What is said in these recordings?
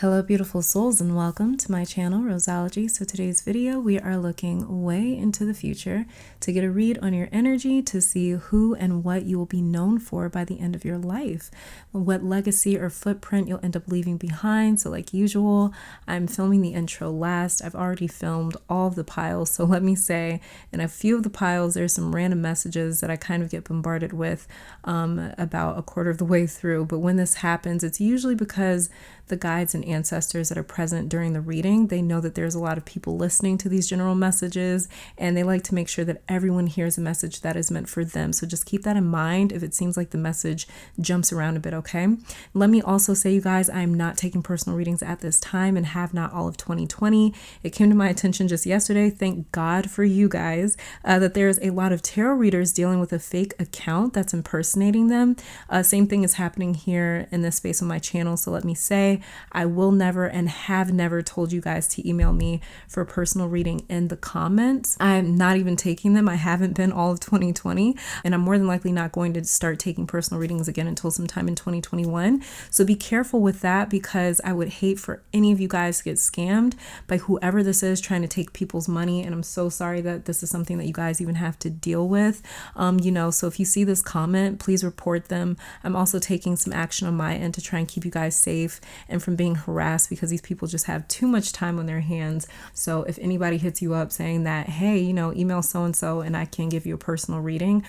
Hello beautiful souls and welcome to my channel Roseology. So today's video we are looking way into the future to get a read on your energy to see who and what you will be known for by the end of your life, what legacy or footprint you'll end up leaving behind. So like usual, I'm filming the intro last. I've already filmed all of the piles, so let me say in a few of the piles there's some random messages that I kind of get bombarded with about a quarter of the way through. But when this happens, it's usually because the guides and ancestors that are present during the reading, they know that there's a lot of people listening to these general messages, and they like to make sure that everyone hears a message that is meant for them. So just keep that in mind if it seems like the message jumps around a bit, okay? Let me also say, you guys, I'm not taking personal readings at this time and have not all of 2020. It came to my attention just yesterday, thank God for you guys, that there's a lot of tarot readers dealing with a fake account that's impersonating them. Same thing is happening here in this space on my channel. So let me say, I will never and have never told you guys to email me for a personal reading in the comments. I'm not even taking them. I haven't been all of 2020, and I'm more than likely not going to start taking personal readings again until sometime in 2021. So be careful with that, because I would hate for any of you guys to get scammed by whoever this is trying to take people's money. And I'm so sorry that this is something that you guys even have to deal with. So if you see this comment, please report them. I'm also taking some action on my end to try and keep you guys safe and from being harassed, because these people just have too much time on their hands. So if anybody hits you up saying that, hey, email so-and-so and I can give you a personal reading,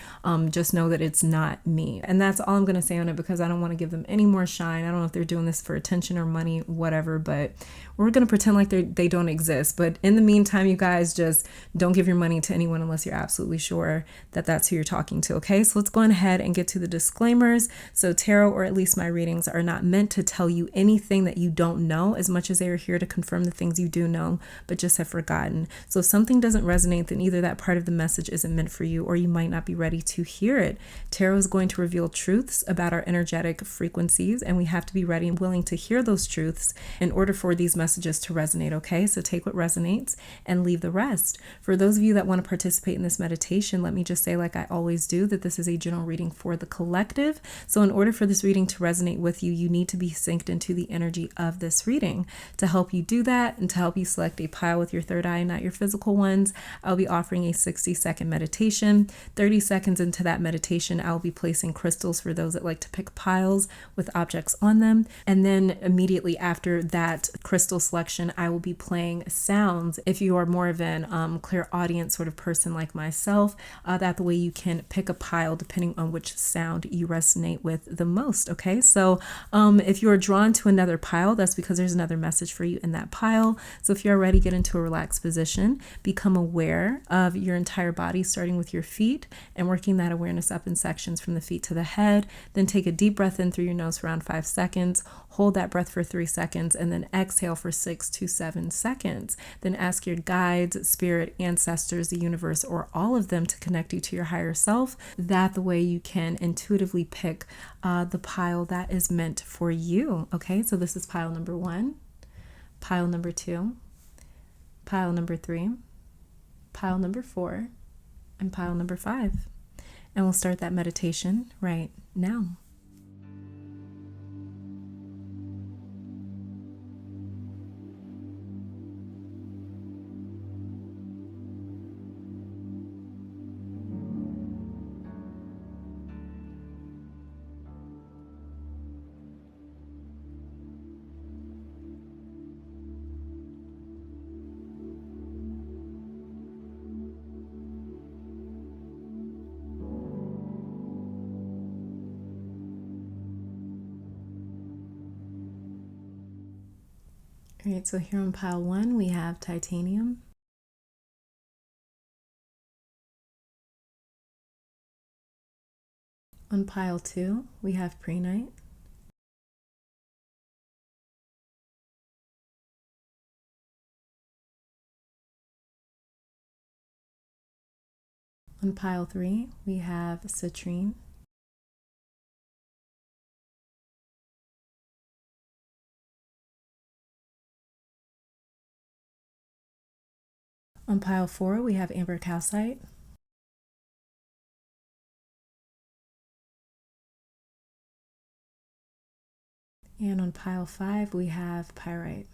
just know that it's not me. And that's all I'm going to say on it, because I don't want to give them any more shine. I don't know if they're doing this for attention or money, whatever, but we're going to pretend like they don't exist. But in the meantime, you guys, just don't give your money to anyone unless you're absolutely sure that that's who you're talking to. Okay, so let's go ahead and get to the disclaimers. So tarot, or at least my readings, are not meant to tell you anything that you don't know, as much as they are here to confirm the things you do know but just have forgotten. So if something doesn't resonate, then either that part of the message isn't meant for you, or you might not be ready to hear it. Tarot is going to reveal truths about our energetic frequencies, and we have to be ready and willing to hear those truths in order for these messages to resonate. Okay, so take what resonates and leave the rest. For those of you that want to participate in this meditation, let me just say, like I always do, that this is a general reading for the collective. So in order for this reading to resonate with you, you need to be synced into the energy of this reading. To help you do that, and to help you select a pile with your third eye, not your physical ones, I'll be offering a 60-second meditation. 30 seconds into that meditation, I'll be placing crystals for those that like to pick piles with objects on them. And then immediately after that crystal selection, I will be playing sounds. If you are more of an clairaudient sort of person like myself, that the way you can pick a pile depending on which sound you resonate with the most. Okay, so if you are drawn to another pile, that's because there's another message for you in that pile. So if you're ready, get into a relaxed position, become aware of your entire body, starting with your feet and working that awareness up in sections from the feet to the head. Then take a deep breath in through your nose for around 5 seconds, hold that breath for 3 seconds, and then exhale for 6 to 7 seconds. Then ask your guides, spirit, ancestors, the universe, or all of them to connect you to your higher self. That the way you can intuitively pick the pile that is meant for you. Okay, so this is pile number 1, pile number 2, pile number 3, pile number 4, and pile number 5. And we'll start that meditation right now. All right, so here on pile 1, we have titanium. On pile 2, we have prehnite. On pile 3, we have citrine. On pile 4, we have amber calcite. And on pile 5, we have pyrite.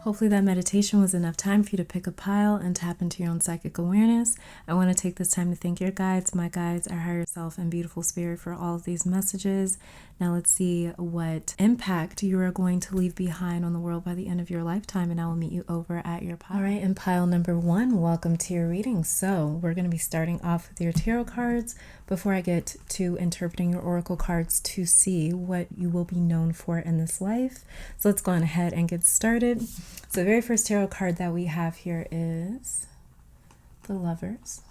Hopefully that meditation was enough time for you to pick a pile and tap into your own psychic awareness. I want to take this time to thank your guides, my guides, our higher self, and beautiful spirit for all of these messages. Now let's see what impact you are going to leave behind on the world by the end of your lifetime, and I will meet you over at your pile. All right, in pile number 1, welcome to your reading. So we're going to be starting off with your tarot cards before I get to interpreting your oracle cards to see what you will be known for in this life. So let's go on ahead and get started. So the very first tarot card that we have here is the Lovers.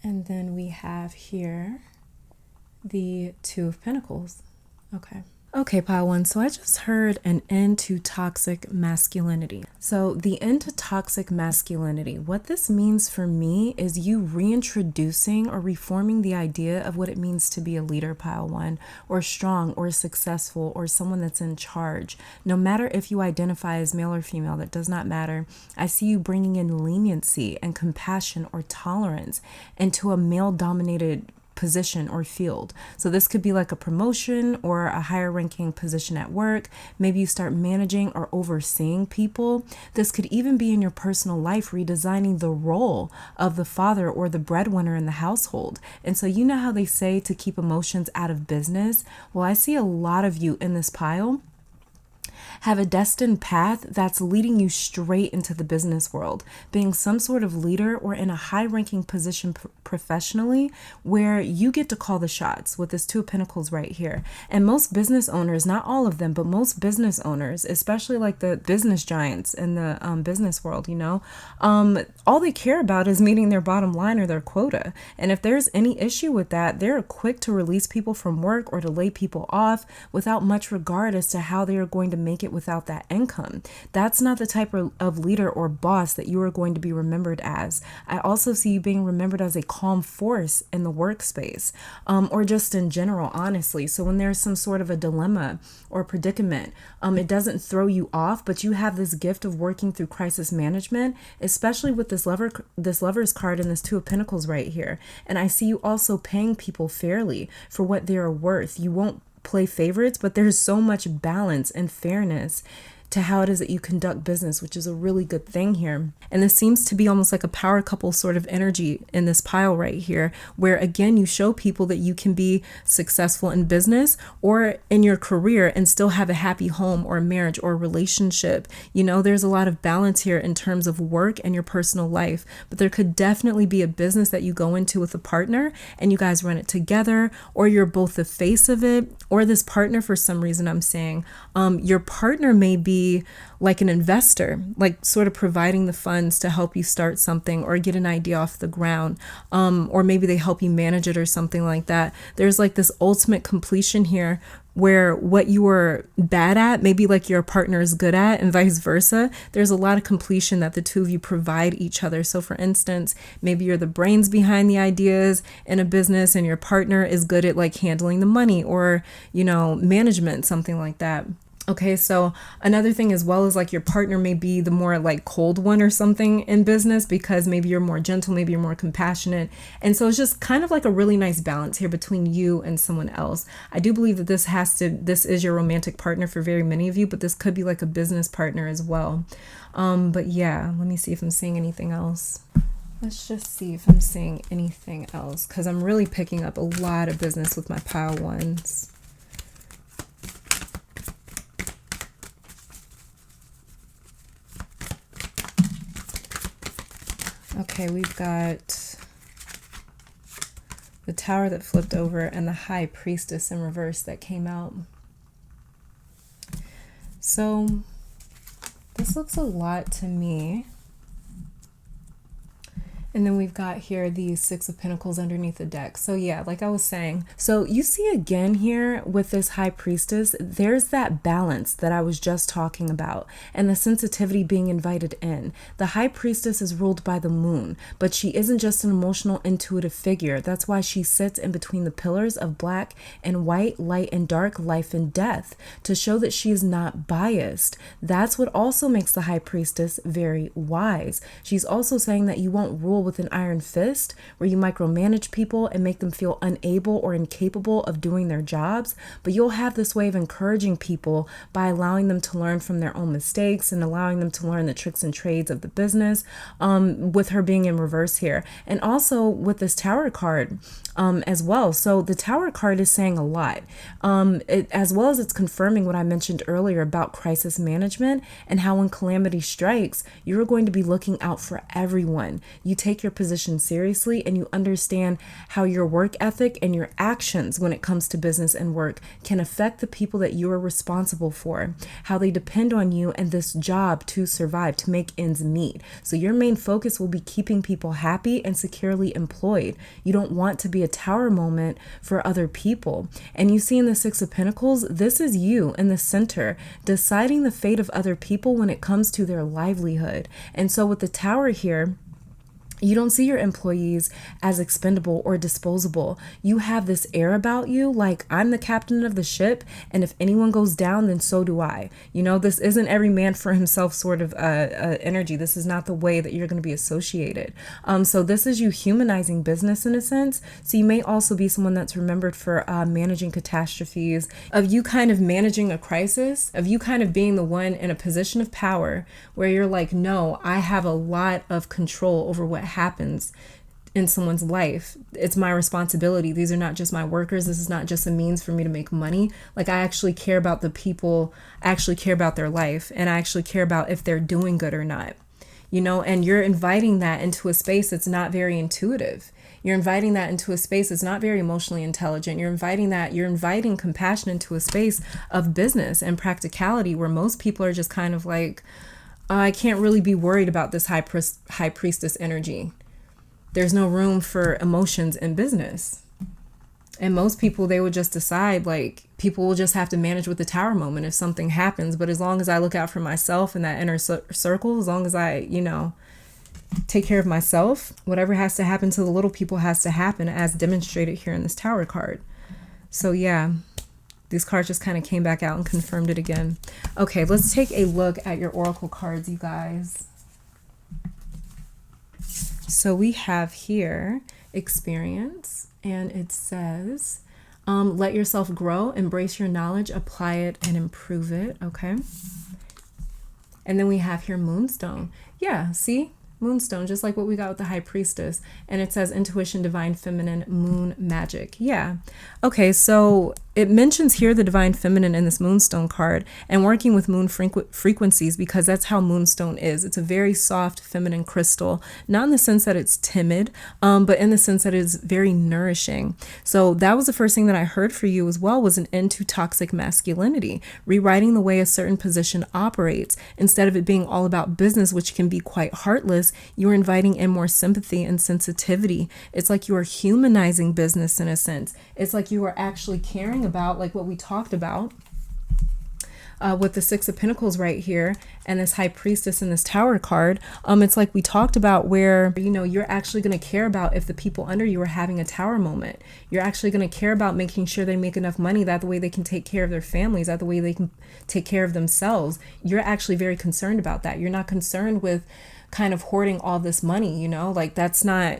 And then we have here the Two of Pentacles. Okay, pile 1. So I just heard an end to toxic masculinity. So the end to toxic masculinity, what this means for me is you reintroducing or reforming the idea of what it means to be a leader, pile 1, or strong or successful or someone that's in charge. No matter if you identify as male or female, that does not matter. I see you bringing in leniency and compassion or tolerance into a male-dominated position or field. So this could be like a promotion or a higher ranking position at work. Maybe you start managing or overseeing people. This could even be in your personal life, redesigning the role of the father or the breadwinner in the household. And so you know how they say to keep emotions out of business? Well, I see a lot of you in this pile have a destined path that's leading you straight into the business world, being some sort of leader or in a high-ranking position professionally where you get to call the shots with this Two of Pentacles right here. And most business owners, not all of them, but most business owners, especially like the business giants in the business world, all they care about is meeting their bottom line or their quota. And if there's any issue with that, they're quick to release people from work or to lay people off without much regard as to how they are going to make it without that income. That's not the type of leader or boss that you are going to be remembered as. I also see you being remembered as a calm force in the workspace, or just in general, honestly. So when there's some sort of a dilemma or predicament, it doesn't throw you off, but you have this gift of working through crisis management, especially with this Lover's card and this Two of Pentacles right here. And I see you also paying people fairly for what they're worth. You won't play favorites, but there's so much balance and fairness to how it is that you conduct business, which is a really good thing here. And this seems to be almost like a power couple sort of energy in this pile right here, where again, you show people that you can be successful in business or in your career and still have a happy home or marriage or relationship. There's a lot of balance here in terms of work and your personal life, but there could definitely be a business that you go into with a partner and you guys run it together, or you're both the face of it, or this partner, for some reason I'm saying, your partner may be like an investor, like sort of providing the funds to help you start something or get an idea off the ground, or maybe they help you manage it or something like that. There's like this ultimate completion here where what you were bad at, maybe like your partner is good at, and vice versa. There's a lot of completion that the two of you provide each other. So for instance, maybe you're the brains behind the ideas in a business and your partner is good at like handling the money or, management, something like that. Okay, so another thing as well is like your partner may be the more like cold one or something in business because maybe you're more gentle, maybe you're more compassionate. And so it's just kind of like a really nice balance here between you and someone else. I do believe that this is your romantic partner for very many of you, but this could be like a business partner as well. But yeah, let me see if I'm seeing anything else. Let's just see if I'm seeing anything else, because I'm really picking up a lot of business with my pile ones. Okay, we've got the Tower that flipped over and the High Priestess in reverse that came out. So this looks a lot to me. And then we've got here the Six of Pentacles underneath the deck. So yeah, like I was saying, so you see again here with this High Priestess, there's that balance that I was just talking about and the sensitivity being invited in. The High Priestess is ruled by the moon, but she isn't just an emotional, intuitive figure. That's why she sits in between the pillars of black and white, light and dark, life and death, to show that she is not biased. That's what also makes the High Priestess very wise. She's also saying that you won't rule with an iron fist, where you micromanage people and make them feel unable or incapable of doing their jobs, but you'll have this way of encouraging people by allowing them to learn from their own mistakes and allowing them to learn the tricks and trades of the business, with her being in reverse here. And also with this Tower card as well. So the Tower card is saying a lot, as well as it's confirming what I mentioned earlier about crisis management and how when calamity strikes, you're going to be looking out for everyone. You take your position seriously and you understand how your work ethic and your actions when it comes to business and work can affect the people that you are responsible for, how they depend on you and this job to survive, to make ends meet. So your main focus will be keeping people happy and securely employed. You don't want to be a tower moment for other people. And you see in the Six of Pentacles, this is you in the center, deciding the fate of other people when it comes to their livelihood. And so with the Tower here, you don't see your employees as expendable or disposable. You have this air about you, like I'm the captain of the ship, and if anyone goes down, then so do I. This isn't every man for himself sort of energy. This is not the way that you're going to be associated. So this is you humanizing business in a sense. So you may also be someone that's remembered for managing catastrophes, of you kind of managing a crisis, of you kind of being the one in a position of power where you're like, no, I have a lot of control over what happens in someone's life. It's my responsibility. These are not just my workers. This is not just a means for me to make money. Like, I actually care about the people, I actually care about their life, and I actually care about if they're doing good or not. You know, and you're inviting that into a space that's not very intuitive. You're inviting that into a space that's not very emotionally intelligent. You're inviting compassion into a space of business and practicality where most people are just kind of like, I can't really be worried about this high priestess energy. There's no room for emotions in business. And most people, they would just decide, like, people will just have to manage with the tower moment if something happens. But as long as I look out for myself in that inner circle, as long as I, you know, take care of myself, whatever has to happen to the little people has to happen, as demonstrated here in this tower card. So yeah, these cards just kind of came back out and confirmed it again. Okay, let's take a look at your oracle cards, you guys. So we have here experience, and it says, let yourself grow, embrace your knowledge, apply it, and improve it. Okay. And then we have here moonstone. Yeah, see? Moonstone, just like what we got with the high priestess. And it says intuition, divine feminine, moon magic. Yeah. Okay, so it mentions here the divine feminine in this moonstone card and working with moon frequencies, because that's how moonstone is. It's a very soft feminine crystal, not in the sense that it's timid, but in the sense that it's very nourishing. So that was the first thing that I heard for you as well, was an end to toxic masculinity, rewriting the way a certain position operates. Instead of it being all about business, which can be quite heartless, you're inviting in more sympathy and sensitivity. It's like you are humanizing business in a sense. It's like you are actually caring about, like what we talked about with the Six of Pentacles right here and this high priestess and this tower card. It's like we talked about where, you know, you're actually going to care about if the people under you are having a tower moment. You're actually going to care about making sure they make enough money, that the way they can take care of their families, that the way they can take care of themselves. You're actually very concerned about that. You're not concerned with kind of hoarding all this money, you know, like that's not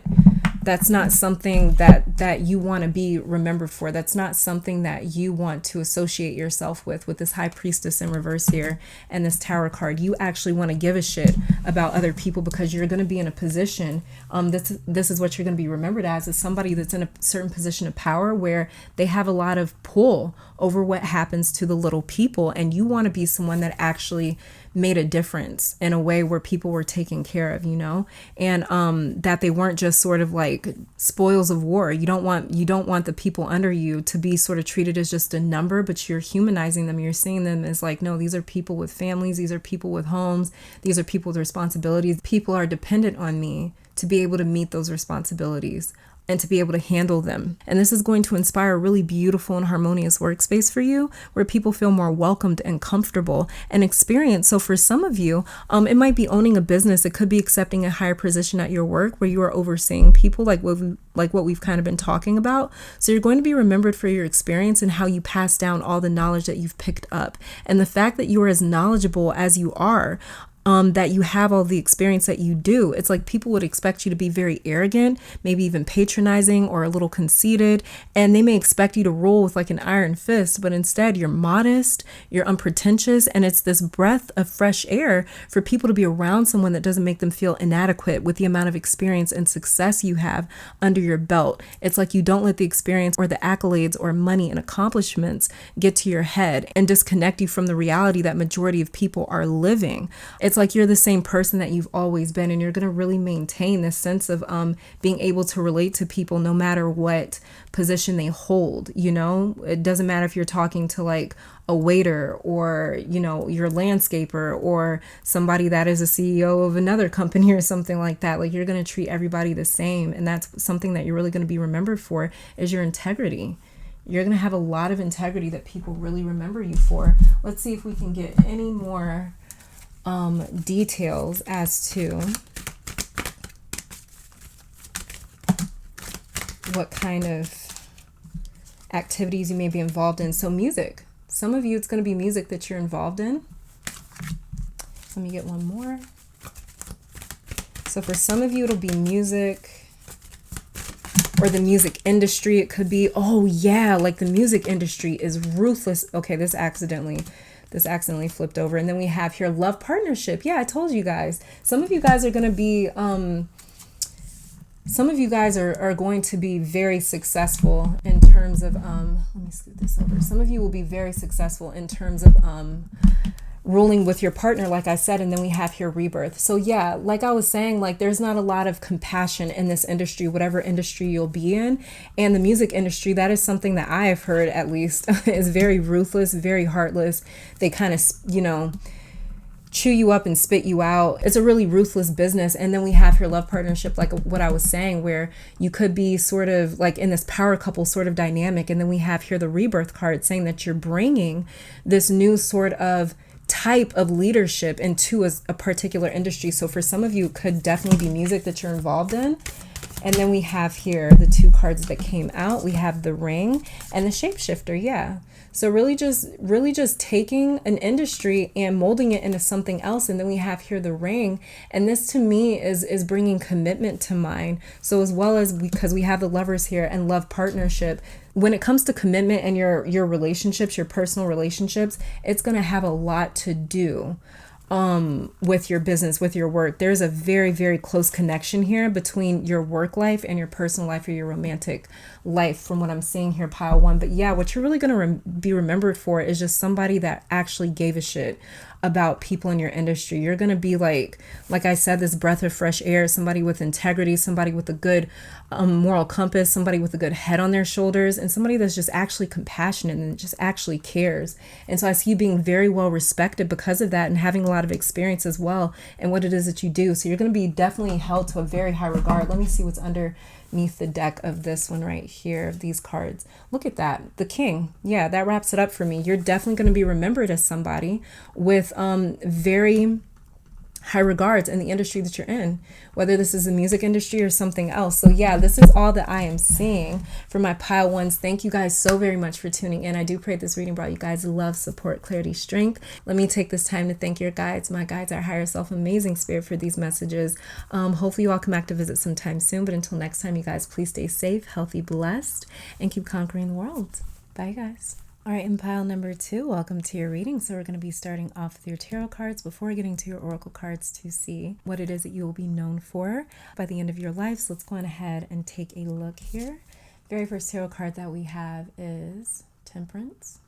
something that you want to be remembered for. That's not something that you want to associate yourself with this high priestess in reverse here and this tower card. You actually want to give a shit about other people, because you're going to be in a position, this is what you're going to be remembered as somebody that's in a certain position of power where they have a lot of pull over what happens to the little people, and you want to be someone that actually made a difference in a way where people were taken care of, you know, and that they weren't just sort of like spoils of war. You don't want the people under you to be sort of treated as just a number, but you're humanizing them. You're seeing them as like, no, these are people with families, these are people with homes, these are people with responsibilities. People are dependent on me to be able to meet those responsibilities and to be able to handle them. And this is going to inspire a really beautiful and harmonious workspace for you, where people feel more welcomed and comfortable and experienced. So for some of you, it might be owning a business. It could be accepting a higher position at your work where you are overseeing people, like what we've kind of been talking about. So you're going to be remembered for your experience and how you pass down all the knowledge that you've picked up. And the fact that you are as knowledgeable as you are, that you have all the experience that you do. It's like people would expect you to be very arrogant, maybe even patronizing or a little conceited, and they may expect you to rule with like an iron fist, but instead you're modest, you're unpretentious, and it's this breath of fresh air for people to be around someone that doesn't make them feel inadequate with the amount of experience and success you have under your belt. It's like you don't let the experience or the accolades or money and accomplishments get to your head and disconnect you from the reality that majority of people are living. It's like you're the same person that you've always been, and you're going to really maintain this sense of being able to relate to people no matter what position they hold. You know, it doesn't matter if you're talking to like a waiter or, you know, your landscaper or somebody that is a CEO of another company or something like that. Like, you're going to treat everybody the same, and that's something that you're really going to be remembered for, is your integrity. You're going to have a lot of integrity that people really remember you for. Let's see if we can get any more details as to what kind of activities you may be involved in. So music. Some of you, it's going to be music that you're involved in. Let me get one more. So for some of you, it'll be music or the music industry. It could be, oh yeah, like the music industry is ruthless. Okay, this accidentally flipped over. And then we have here love partnership. Yeah, I told you guys. Some of you guys are going to be Some of you guys are going to be very successful in terms of, let me scoot this over. Some of you will be very successful in terms of ruling with your partner, like I said, and then we have here rebirth. So yeah, like I was saying, like there's not a lot of compassion in this industry, whatever industry you'll be in. And the music industry, that is something that I have heard at least is very ruthless, very heartless. They kind of, chew you up and spit you out. It's a really ruthless business. And then we have your love partnership, like what I was saying, where you could be sort of like in this power couple sort of dynamic. And then we have here the rebirth card saying that you're bringing this new sort of type of leadership into a particular industry. So for some of you, it could definitely be music that you're involved in. And then we have here the two cards that came out. We have the ring and the shapeshifter. Yeah. So really just taking an industry and molding it into something else. And then we have here the ring. And this to me is bringing commitment to mind. So as well as because we have the lovers here and love partnership, when it comes to commitment and your relationships, your personal relationships, it's going to have a lot to do with your business, with your work. There's a very, very close connection here between your work life and your personal life or your romantic life from what I'm seeing here, pile one. But yeah, what you're really going to be remembered for is just somebody that actually gave a shit about people in your industry. You're going to be like I said, this breath of fresh air, somebody with integrity, somebody with a good moral compass, somebody with a good head on their shoulders, and somebody that's just actually compassionate and just actually cares. And so I see you being very well respected because of that and having a lot of experience as well in what it is that you do. So you're going to be definitely held to a very high regard. Let me see what's underneath the deck of this one right here, of these cards. Look at that, the king. Yeah, that wraps it up for me. You're definitely going to be remembered as somebody with very high regards in the industry that you're in, whether this is the music industry or something else. So yeah, this is all that I am seeing for my pile ones. Thank you guys so very much for tuning in. I do pray this reading brought you guys love, support, clarity, strength. Let me take this time to thank your guides, my guides, our higher self, amazing spirit, for these messages. Hopefully you all come back to visit sometime soon. But until next time, you guys, please stay safe, healthy, blessed, and keep conquering the world. Bye, guys. All right, in pile number 2, welcome to your reading. So we're going to be starting off with your tarot cards before getting to your oracle cards to see what it is that you will be known for by the end of your life. So let's go on ahead and take a look here. Very first tarot card that we have is Temperance.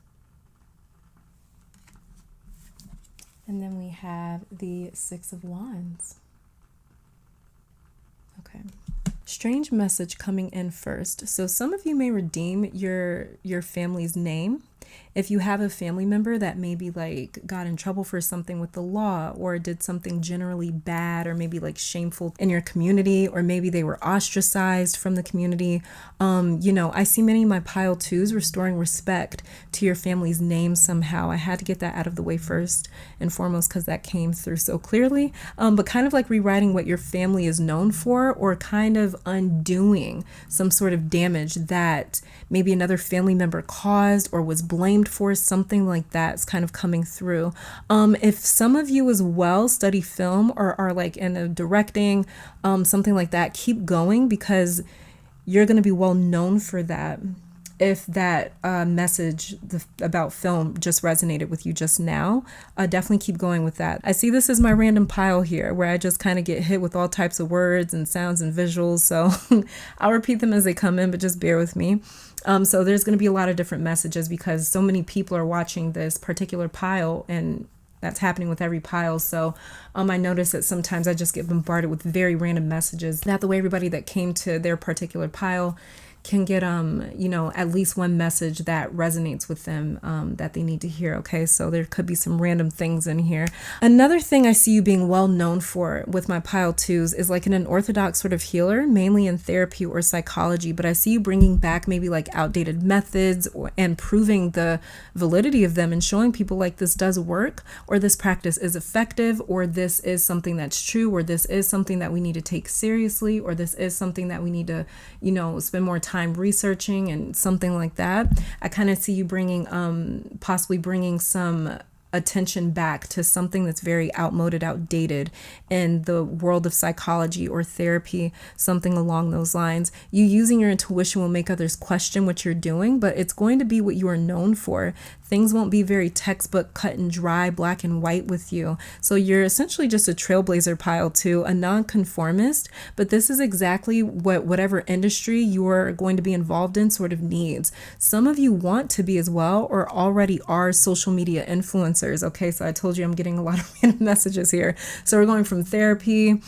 And then we have the Six of Wands. Okay. Strange message coming in first. So some of you may redeem your family's name. If you have a family member that maybe like got in trouble for something with the law or did something generally bad or maybe like shameful in your community, or maybe they were ostracized from the community, I see many of my pile 2s restoring respect to your family's name somehow. I had to get that out of the way first and foremost because that came through so clearly, but kind of like rewriting what your family is known for, or kind of undoing some sort of damage that maybe another family member caused or was blamed for. Something like that's kind of coming through. If some of you as well study film or are like in a directing, something like that, keep going, because you're going to be well known for that. If that message about film just resonated with you just now, definitely keep going with that. I see this as my random pile here where I just kind of get hit with all types of words and sounds and visuals. So I'll repeat them as they come in, but just bear with me. So there's going to be a lot of different messages because so many people are watching this particular pile, and that's happening with every pile. So I notice that sometimes I just get bombarded with very random messages. That the way everybody that came to their particular pile can get at least one message that resonates with them that they need to hear. Okay, so there could be some random things in here. Another thing I see you being well known for with my pile 2s is like an unorthodox sort of healer, mainly in therapy or psychology, but I see you bringing back maybe like outdated methods and proving the validity of them and showing people like this does work, or this practice is effective, or this is something that's true, or this is something that we need to take seriously, or this is something that we need to spend more time researching and something like that. I kind of see you possibly bringing some attention back to something that's very outdated in the world of psychology or therapy, something along those lines. You using your intuition will make others question what you're doing, but it's going to be what you are known for. Things won't be very textbook, cut and dry, black and white with you. So you're essentially just a trailblazer pile too, a nonconformist, but this is exactly what whatever industry you're going to be involved in sort of needs. Some of you want to be as well, or already are social media influencers. Okay, so I told you I'm getting a lot of random messages here. So we're going from therapy,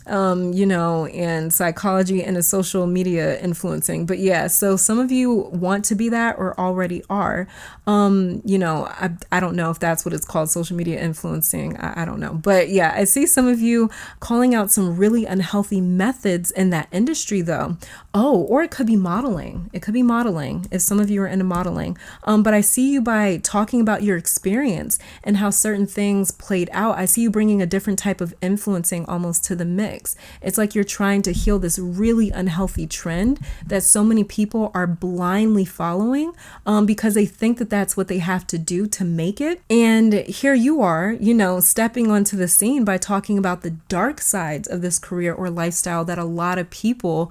and psychology and a social media influencing. But yeah, so some of you want to be that or already are. I don't know if that's what it's called, social media influencing. I don't know. But yeah, I see some of you calling out some really unhealthy methods in that industry though. Oh, or it could be modeling. It could be modeling if some of you are into modeling. But I see you by talking about your experience and how certain things played out. I see you bringing a different type of influencing almost to the mix. It's like you're trying to heal this really unhealthy trend that so many people are blindly following because they think that that's what they have to do to make it. And here you are, stepping onto the scene by talking about the dark sides of this career or lifestyle that a lot of people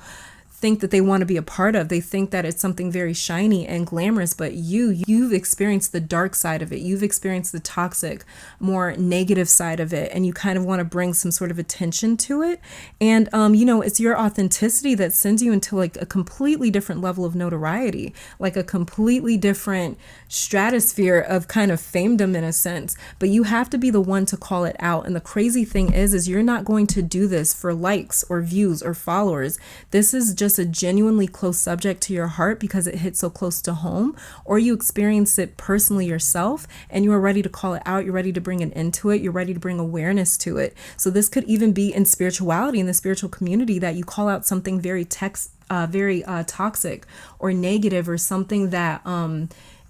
think that they want to be a part of. They think that it's something very shiny and glamorous, but you've experienced the dark side of it. You've experienced the toxic, more negative side of it, and you kind of want to bring some sort of attention to it. And it's your authenticity that sends you into like a completely different level of notoriety, like a completely different stratosphere of kind of famedom in a sense. But you have to be the one to call it out. And the crazy thing is you're not going to do this for likes or views or followers. This is just a genuinely close subject to your heart because it hits so close to home, or you experience it personally yourself and you are ready to call it out. You're ready to bring an end to it. You're ready to bring awareness to it. So this could even be in spirituality, in the spiritual community, that you call out something very toxic or negative, or something that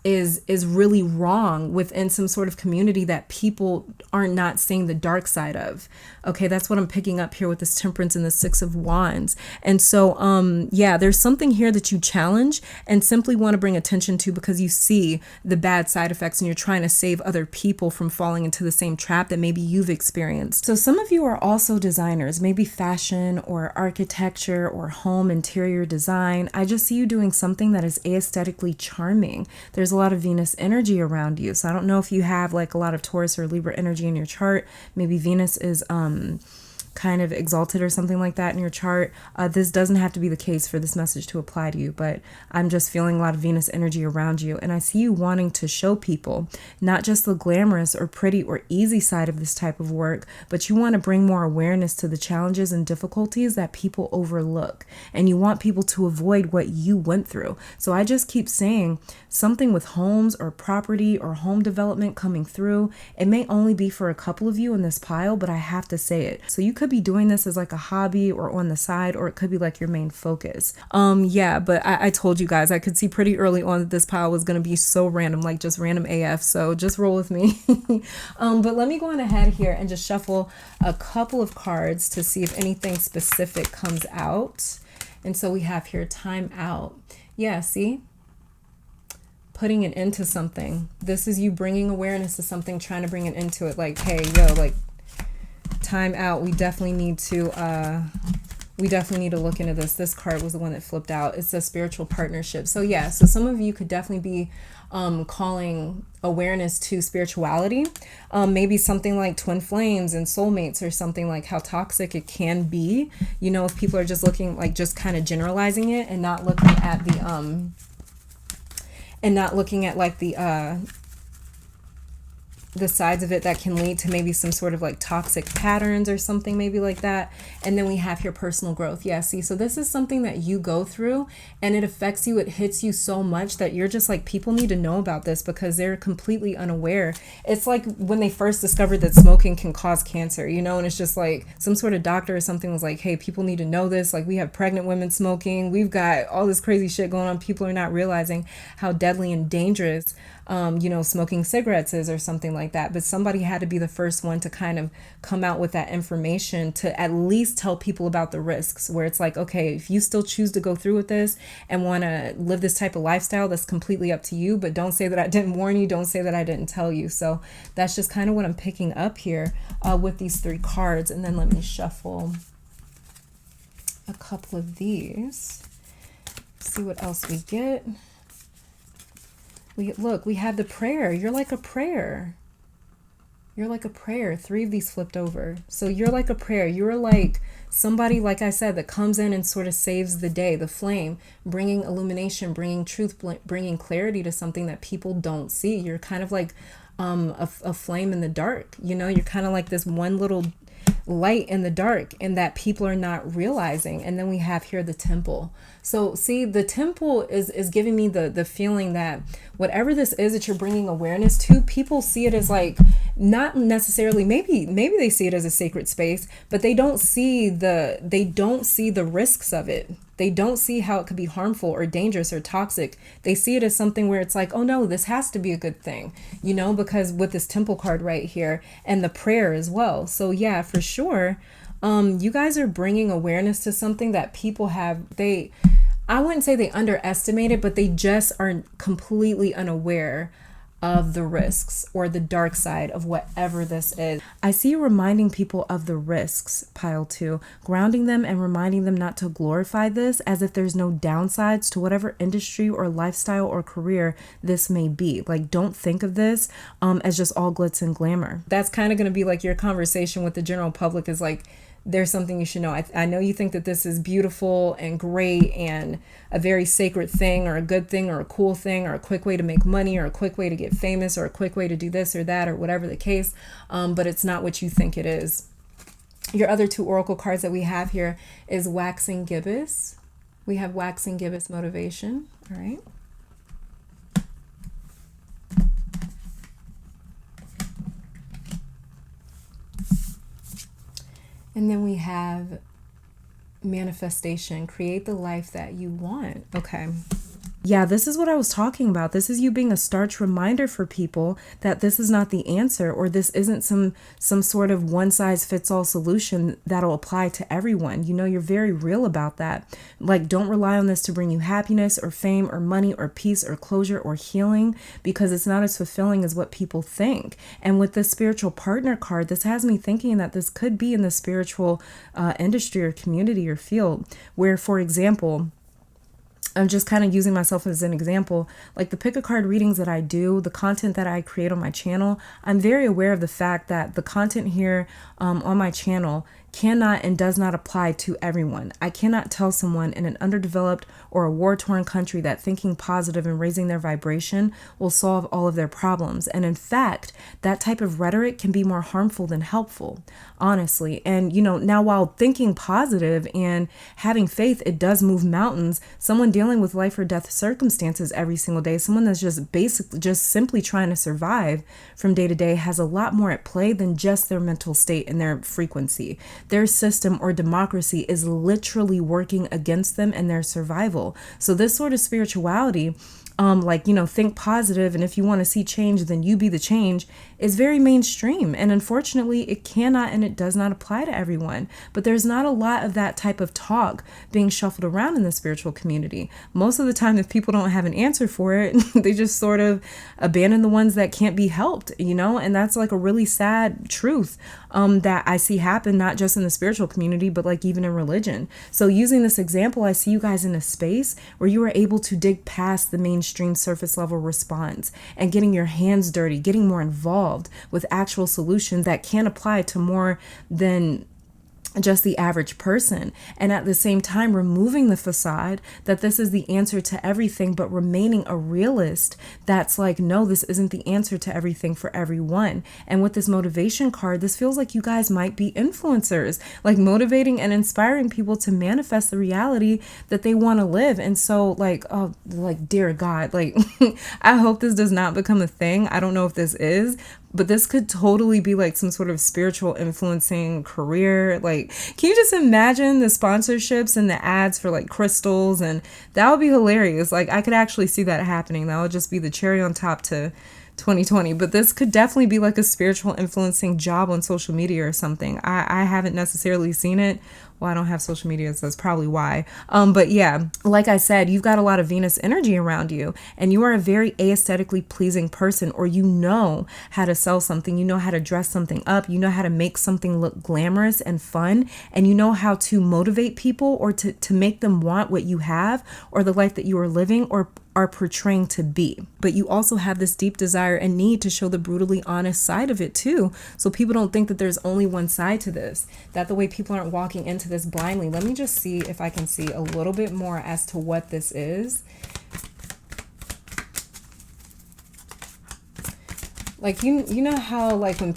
is really wrong within some sort of community that people are not seeing the dark side of. Okay, that's what I'm picking up here with this Temperance and the Six of Wands. And so, there's something here that you challenge and simply want to bring attention to because you see the bad side effects and you're trying to save other people from falling into the same trap that maybe you've experienced. So some of you are also designers, maybe fashion or architecture or home interior design. I just see you doing something that is aesthetically charming. There's a lot of Venus energy around you. So I don't know if you have like a lot of Taurus or Libra energy in your chart. Maybe Venus is kind of exalted or something like that in your chart. This doesn't have to be the case for this message to apply to you, but I'm just feeling a lot of Venus energy around you. And I see you wanting to show people not just the glamorous or pretty or easy side of this type of work, but you want to bring more awareness to the challenges and difficulties that people overlook. And you want people to avoid what you went through. So I just keep saying something with homes or property or home development coming through. It may only be for a couple of you in this pile, but I have to say it. So you could be doing this as like a hobby or on the side, or it could be like your main focus. But I told you guys, I could see pretty early on that this pile was going to be so random, like just random AF. So just roll with me. But let me go on ahead here and just shuffle a couple of cards to see if anything specific comes out. And so we have here time out. Yeah, see? Putting an end to something. This is you bringing awareness to something, trying to bring an end to it. Like, hey, like, time out. We definitely need to look into this. This card was the one that flipped out. It's a spiritual partnership. So yeah, so some of you could definitely be calling awareness to spirituality. Maybe something like twin flames and soulmates, or something like how toxic it can be. If people are just looking, like just kind of generalizing it and not looking at the sides of it that can lead to maybe some sort of like toxic patterns or something maybe like that. And then we have your personal growth. Yeah, see, so this is something that you go through and it affects you. It hits you so much that you're just like, people need to know about this because they're completely unaware. It's like when they first discovered that smoking can cause cancer, and it's just like some sort of doctor or something was like, hey, people need to know this. Like, we have pregnant women smoking. We've got all this crazy shit going on. People are not realizing how deadly and dangerous smoking cigarettes is, or something like that. But somebody had to be the first one to kind of come out with that information to at least tell people about the risks, where it's like, okay, if you still choose to go through with this and want to live this type of lifestyle, that's completely up to you. But don't say that I didn't warn you. Don't say that I didn't tell you. So that's just kind of what I'm picking up here with these three cards. And then let me shuffle a couple of these, see what else we get. We had the prayer. You're like a prayer. You're like a prayer. 3 of these flipped over. So you're like a prayer. You're like somebody, like I said, that comes in and sort of saves the day, the flame, bringing illumination, bringing truth, bringing clarity to something that people don't see. You're kind of like a flame in the dark. You know, you're kind of like this one little light in the dark, and that people are not realizing. And then we have here the temple. So see, the temple is giving me the feeling that whatever this is that you're bringing awareness to, people see it as like, not necessarily, maybe they see it as a sacred space, but they don't see the risks of it. They don't see how it could be harmful or dangerous or toxic. They see it as something where it's like, oh no, this has to be a good thing, you know, because with this temple card right here and the prayer as well. So yeah, for sure. You guys are bringing awareness to something that people have, I wouldn't say they underestimate it, but they just are completely unaware of the risks or the dark side of whatever this is. I see you reminding people of the risks, pile 2, grounding them and reminding them not to glorify this as if there's no downsides to whatever industry or lifestyle or career this may be. Like, don't think of this as just all glitz and glamour. That's kind of going to be like your conversation with the general public is like, there's something you should know. I know you think that this is beautiful and great and a very sacred thing or a good thing or a cool thing or a quick way to make money or a quick way to get famous or a quick way to do this or that or whatever the case, but it's not what you think it is. Your other 2 oracle cards that we have here is Waxing Gibbous. We have Waxing Gibbous Motivation. All right. And then we have Manifestation, create the life that you want. Okay. Yeah, this is what I was talking about. This is you being a starch reminder for people that this is not the answer, or this isn't some sort of one size fits all solution that'll apply to everyone. You know, you're very real about that. Like, don't rely on this to bring you happiness or fame or money or peace or closure or healing, because it's not as fulfilling as what people think. And with the spiritual partner card, this has me thinking that this could be in the spiritual industry or community or field where, for example, I'm just kind of using myself as an example, like the pick a card readings that I do, the content that I create on my channel. I'm very aware of the fact that the content here on my channel cannot and does not apply to everyone. I cannot tell someone in an underdeveloped or a war-torn country that thinking positive and raising their vibration will solve all of their problems. And in fact, that type of rhetoric can be more harmful than helpful, honestly. And, you know, now while thinking positive and having faith, it does move mountains. Someone dealing with life or death circumstances every single day, someone that's just simply trying to survive from day to day, has a lot more at play than just their mental state and their frequency. Their system or democracy is literally working against them and their survival. So this sort of spirituality, like, you know, think positive, and if you want to see change, then you be the change, is very mainstream. And unfortunately, it cannot and it does not apply to everyone. But there's not a lot of that type of talk being shuffled around in the spiritual community. Most of the time, if people don't have an answer for it, they just sort of abandon the ones that can't be helped, you know, and that's like a really sad truth that I see happen, not just in the spiritual community, but like even in religion. So using this example, I see you guys in a space where you are able to dig past the mainstream surface level response and getting your hands dirty, getting more involved with actual solutions that can apply to more than just the average person, and at the same time removing the facade that this is the answer to everything, but remaining a realist that's like, no, this isn't the answer to everything for everyone. And with this motivation card, this feels like you guys might be influencers, like motivating and inspiring people to manifest the reality that they want to live. And so like, oh, like, dear God, like I hope this does not become a thing. I don't know if this is, but this could totally be like some sort of spiritual influencing career. Like, can you just imagine the sponsorships and the ads for like crystals? And that would be hilarious. Like, I could actually see that happening. That would just be the cherry on top to 2020. But this could definitely be like a spiritual influencing job on social media or something. I haven't necessarily seen it Well, I don't have social media, so that's probably why. But yeah, like I said, you've got a lot of Venus energy around you, and you are a very aesthetically pleasing person, or you know how to sell something, you know how to dress something up, you know how to make something look glamorous and fun, and you know how to motivate people or to make them want what you have or the life that you are living or are portraying to be. But you also have this deep desire and need to show the brutally honest side of it too, so people don't think that there's only one side to this, that the way people aren't walking into this blindly. Let me just see if I can see a little bit more as to what this is. Like, you know how, like, when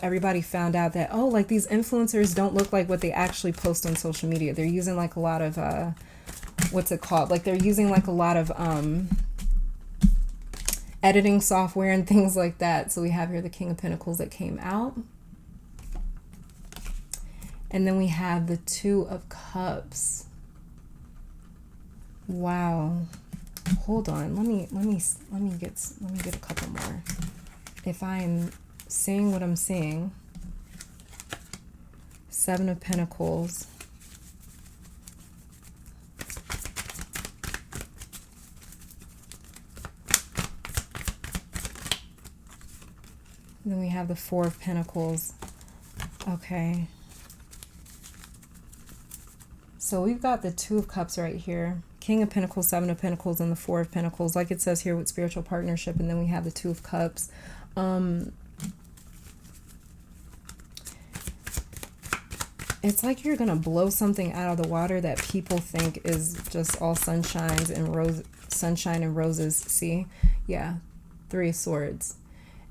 everybody found out that, oh, like, these influencers don't look like what they actually post on social media. They're using, like, a lot of, what's it called? Like, they're using, like, a lot of editing software and things like that. So we have here the King of Pentacles that came out. And then we have the Two of Cups. Wow. Hold on. Let me get a couple more. If I'm seeing what I'm seeing, Seven of Pentacles. Then we have the Four of Pentacles. Okay. So we've got the Two of Cups right here. King of Pentacles, Seven of Pentacles, and the Four of Pentacles, like it says here with spiritual partnership. And then we have the Two of Cups. It's like you're gonna blow something out of the water that people think is just all sunshine and roses. See? Yeah, Three of Swords.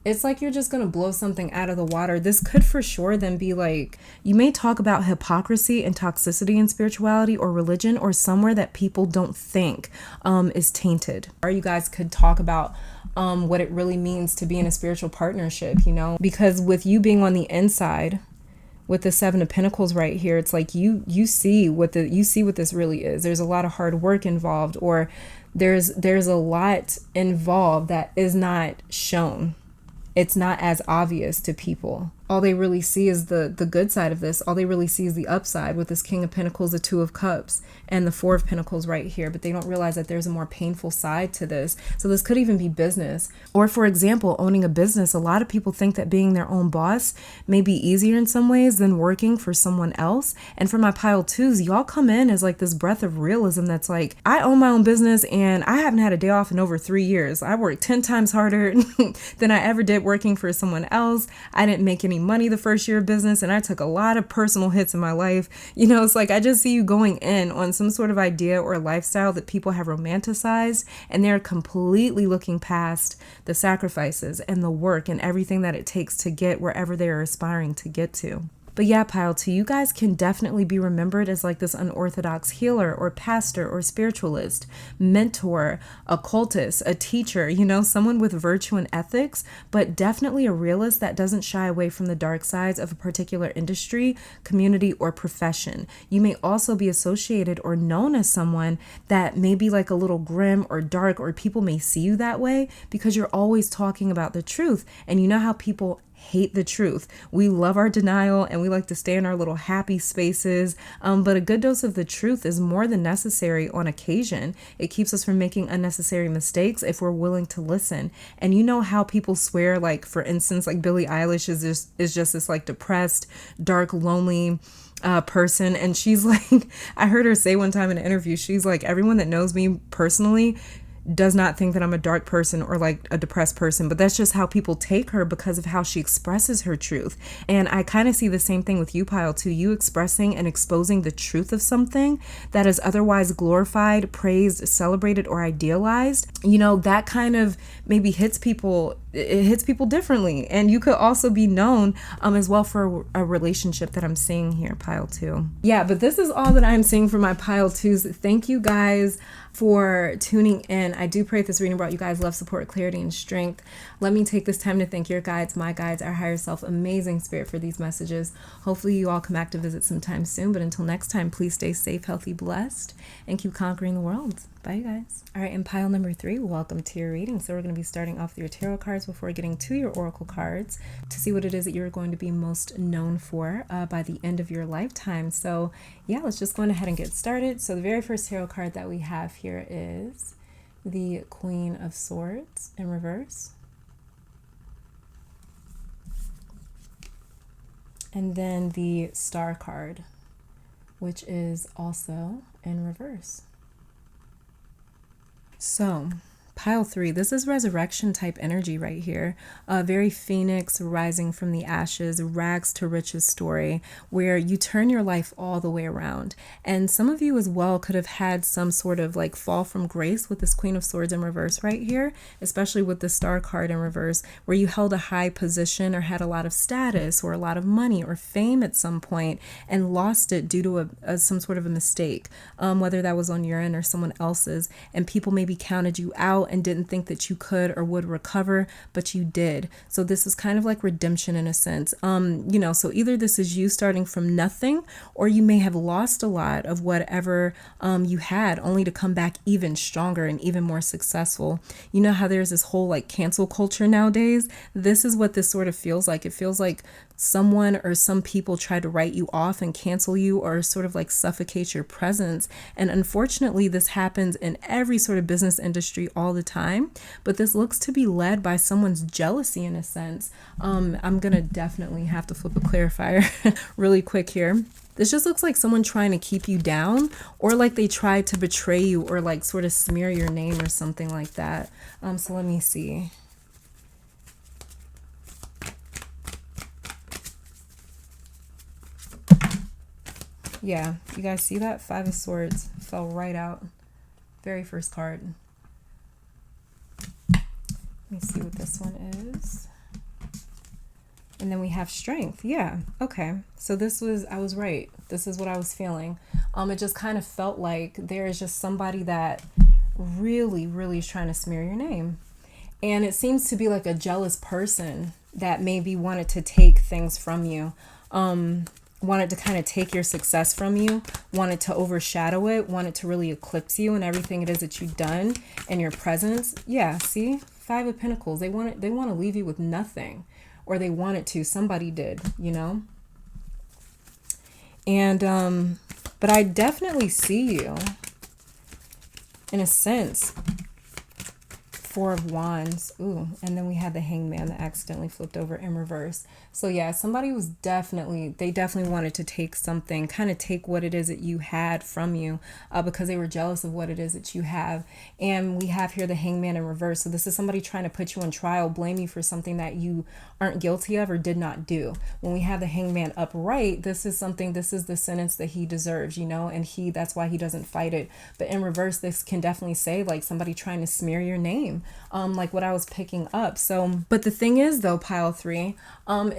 It's like you're just going to blow something out of the water. This could for sure then be like, you may talk about hypocrisy and toxicity in spirituality or religion or somewhere that people don't think is tainted. Or you guys could talk about what it really means to be in a spiritual partnership, you know, because with you being on the inside with the Seven of Pentacles right here, it's like you see what this really is. There's a lot of hard work involved, or there's a lot involved that is not shown. It's not as obvious to people. All they really see is the good side of this. All they really see is the upside with this King of Pentacles, the Two of Cups, and the Four of Pentacles right here. But they don't realize that there's a more painful side to this. So this could even be business. Or for example, owning a business. A lot of people think that being their own boss may be easier in some ways than working for someone else. And for my pile twos, y'all come in as like this breath of realism that's like, I own my own business and I haven't had a day off in over 3 years. I worked 10 times harder than I ever did working for someone else. I didn't make any money the first year of business, and I took a lot of personal hits in my life. You know, it's like I just see you going in on some sort of idea or lifestyle that people have romanticized, and they're completely looking past the sacrifices and the work and everything that it takes to get wherever they're aspiring to get to. But yeah, pile two, you guys can definitely be remembered as like this unorthodox healer or pastor or spiritualist, mentor, occultist, a teacher, you know, someone with virtue and ethics, but definitely a realist that doesn't shy away from the dark sides of a particular industry, community, or profession. You may also be associated or known as someone that may be like a little grim or dark, or people may see you that way because you're always talking about the truth. And you know how people hate the truth. We love our denial and we like to stay in our little happy spaces. But a good dose of the truth is more than necessary on occasion. It keeps us from making unnecessary mistakes if we're willing to listen. And you know how people swear, like for instance, like Billie Eilish is just this like depressed, dark, lonely person. And she's like, I heard her say one time in an interview, she's like, everyone that knows me personally does not think that I'm a dark person or like a depressed person, but that's just how people take her because of how she expresses her truth. And I kind of see the same thing with you, pile two, you expressing and exposing the truth of something that is otherwise glorified, praised, celebrated, or idealized. You know, that kind of maybe hits people. It hits people differently. And you could also be known as well for a relationship that I'm seeing here, pile two. Yeah, but this is all that I'm seeing for my pile twos. Thank you guys for tuning in. I do pray this reading brought you guys love, support, clarity, and strength. Let me take this time to thank your guides, my guides, our higher self, amazing spirit for these messages. Hopefully you all come back to visit sometime soon. But until next time, please stay safe, healthy, blessed, and keep conquering the world. Bye, you guys. All right, in pile number 3, welcome to your reading. So we're going to be starting off with your tarot cards before getting to your oracle cards to see what it is that you're going to be most known for by the end of your lifetime. So yeah, let's just go ahead and get started. So the very first tarot card that we have here is the Queen of Swords in reverse. And then the Star card, which is also in reverse. So pile 3, this is resurrection type energy right here. Very phoenix rising from the ashes, rags to riches story, where you turn your life all the way around. And some of you as well could have had some sort of like fall from grace with this Queen of Swords in reverse right here, especially with the Star card in reverse, where you held a high position or had a lot of status or a lot of money or fame at some point and lost it due to some sort of a mistake, whether that was on your end or someone else's, and people maybe counted you out and didn't think that you could or would recover, but you did. So this is kind of like redemption in a sense. So either this is you starting from nothing, or you may have lost a lot of whatever you had, only to come back even stronger and even more successful. You know how there's this whole like cancel culture nowadays? This is what this sort of feels like. It feels like someone or some people try to write you off and cancel you or sort of like suffocate your presence. And unfortunately, this happens in every sort of business industry all the time. But this looks to be led by someone's jealousy in a sense. I'm going to definitely have to flip a clarifier really quick here. This just looks like someone trying to keep you down, or like they tried to betray you or like sort of smear your name or something like that. So let me see. Yeah, you guys see that? 5 of Swords fell right out. Very first card. Let me see what this one is. And then we have Strength. Yeah, okay. So I was right. This is what I was feeling. It just kind of felt like there is just somebody that really, really is trying to smear your name. And it seems to be like a jealous person that maybe wanted to take things from you. Wanted to kind of take your success from you, wanted to overshadow it, wanted to really eclipse you and everything it is that you've done and your presence. Yeah, see? 5 of Pentacles. They want to leave you with nothing, or they wanted to. Somebody did, you know? And, but I definitely see you in a sense. 4 of Wands. Ooh, and then we had the Hangman that accidentally flipped over in reverse. So yeah, somebody was they definitely wanted to take something, kind of take what it is that you had from you, because they were jealous of what it is that you have. And we have here the Hangman in reverse. So this is somebody trying to put you on trial, blame you for something that you aren't guilty of or did not do. When we have the Hangman upright, this is the sentence that he deserves, you know, and that's why he doesn't fight it. But in reverse, this can definitely say like somebody trying to smear your name, like what I was picking up. So, but the thing is though, pile 3,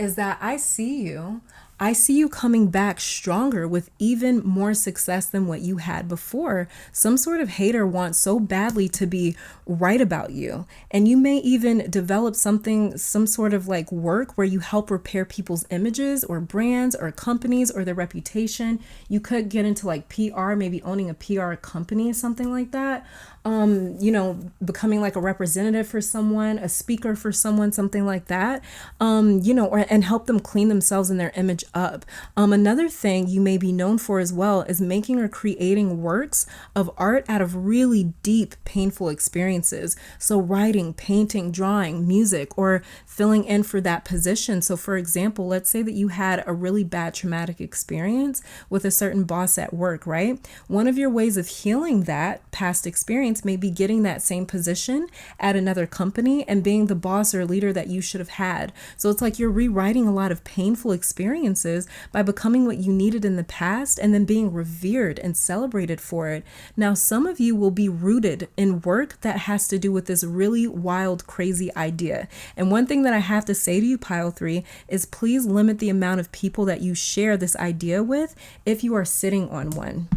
is that I see you coming back stronger with even more success than what you had before. Some sort of hater wants so badly to be right about you. And you may even develop some sort of like work where you help repair people's images or brands or companies or their reputation. You could get into like PR, maybe owning a PR company, something like that. Becoming like a representative for someone, a speaker for someone, something like that, and help them clean themselves and their image up. Another thing you may be known for as well is making or creating works of art out of really deep, painful experiences. So writing, painting, drawing, music, or filling in for that position. So for example, let's say that you had a really bad traumatic experience with a certain boss at work, right? One of your ways of healing that past experience may be getting that same position at another company and being the boss or leader that you should have had. So it's like you're rewriting a lot of painful experiences by becoming what you needed in the past and then being revered and celebrated for it. Now, some of you will be rooted in work that has to do with this really wild, crazy idea. And one thing that I have to say to you, pile 3, is please limit the amount of people that you share this idea with if you are sitting on one.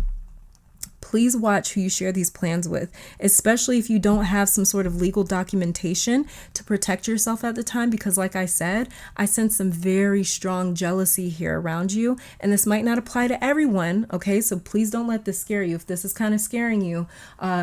please watch who you share these plans with, especially if you don't have some sort of legal documentation to protect yourself at the time, because like I said, I sense some very strong jealousy here around you, and this might not apply to everyone, okay? So please don't let this scare you. If this is kind of scaring you,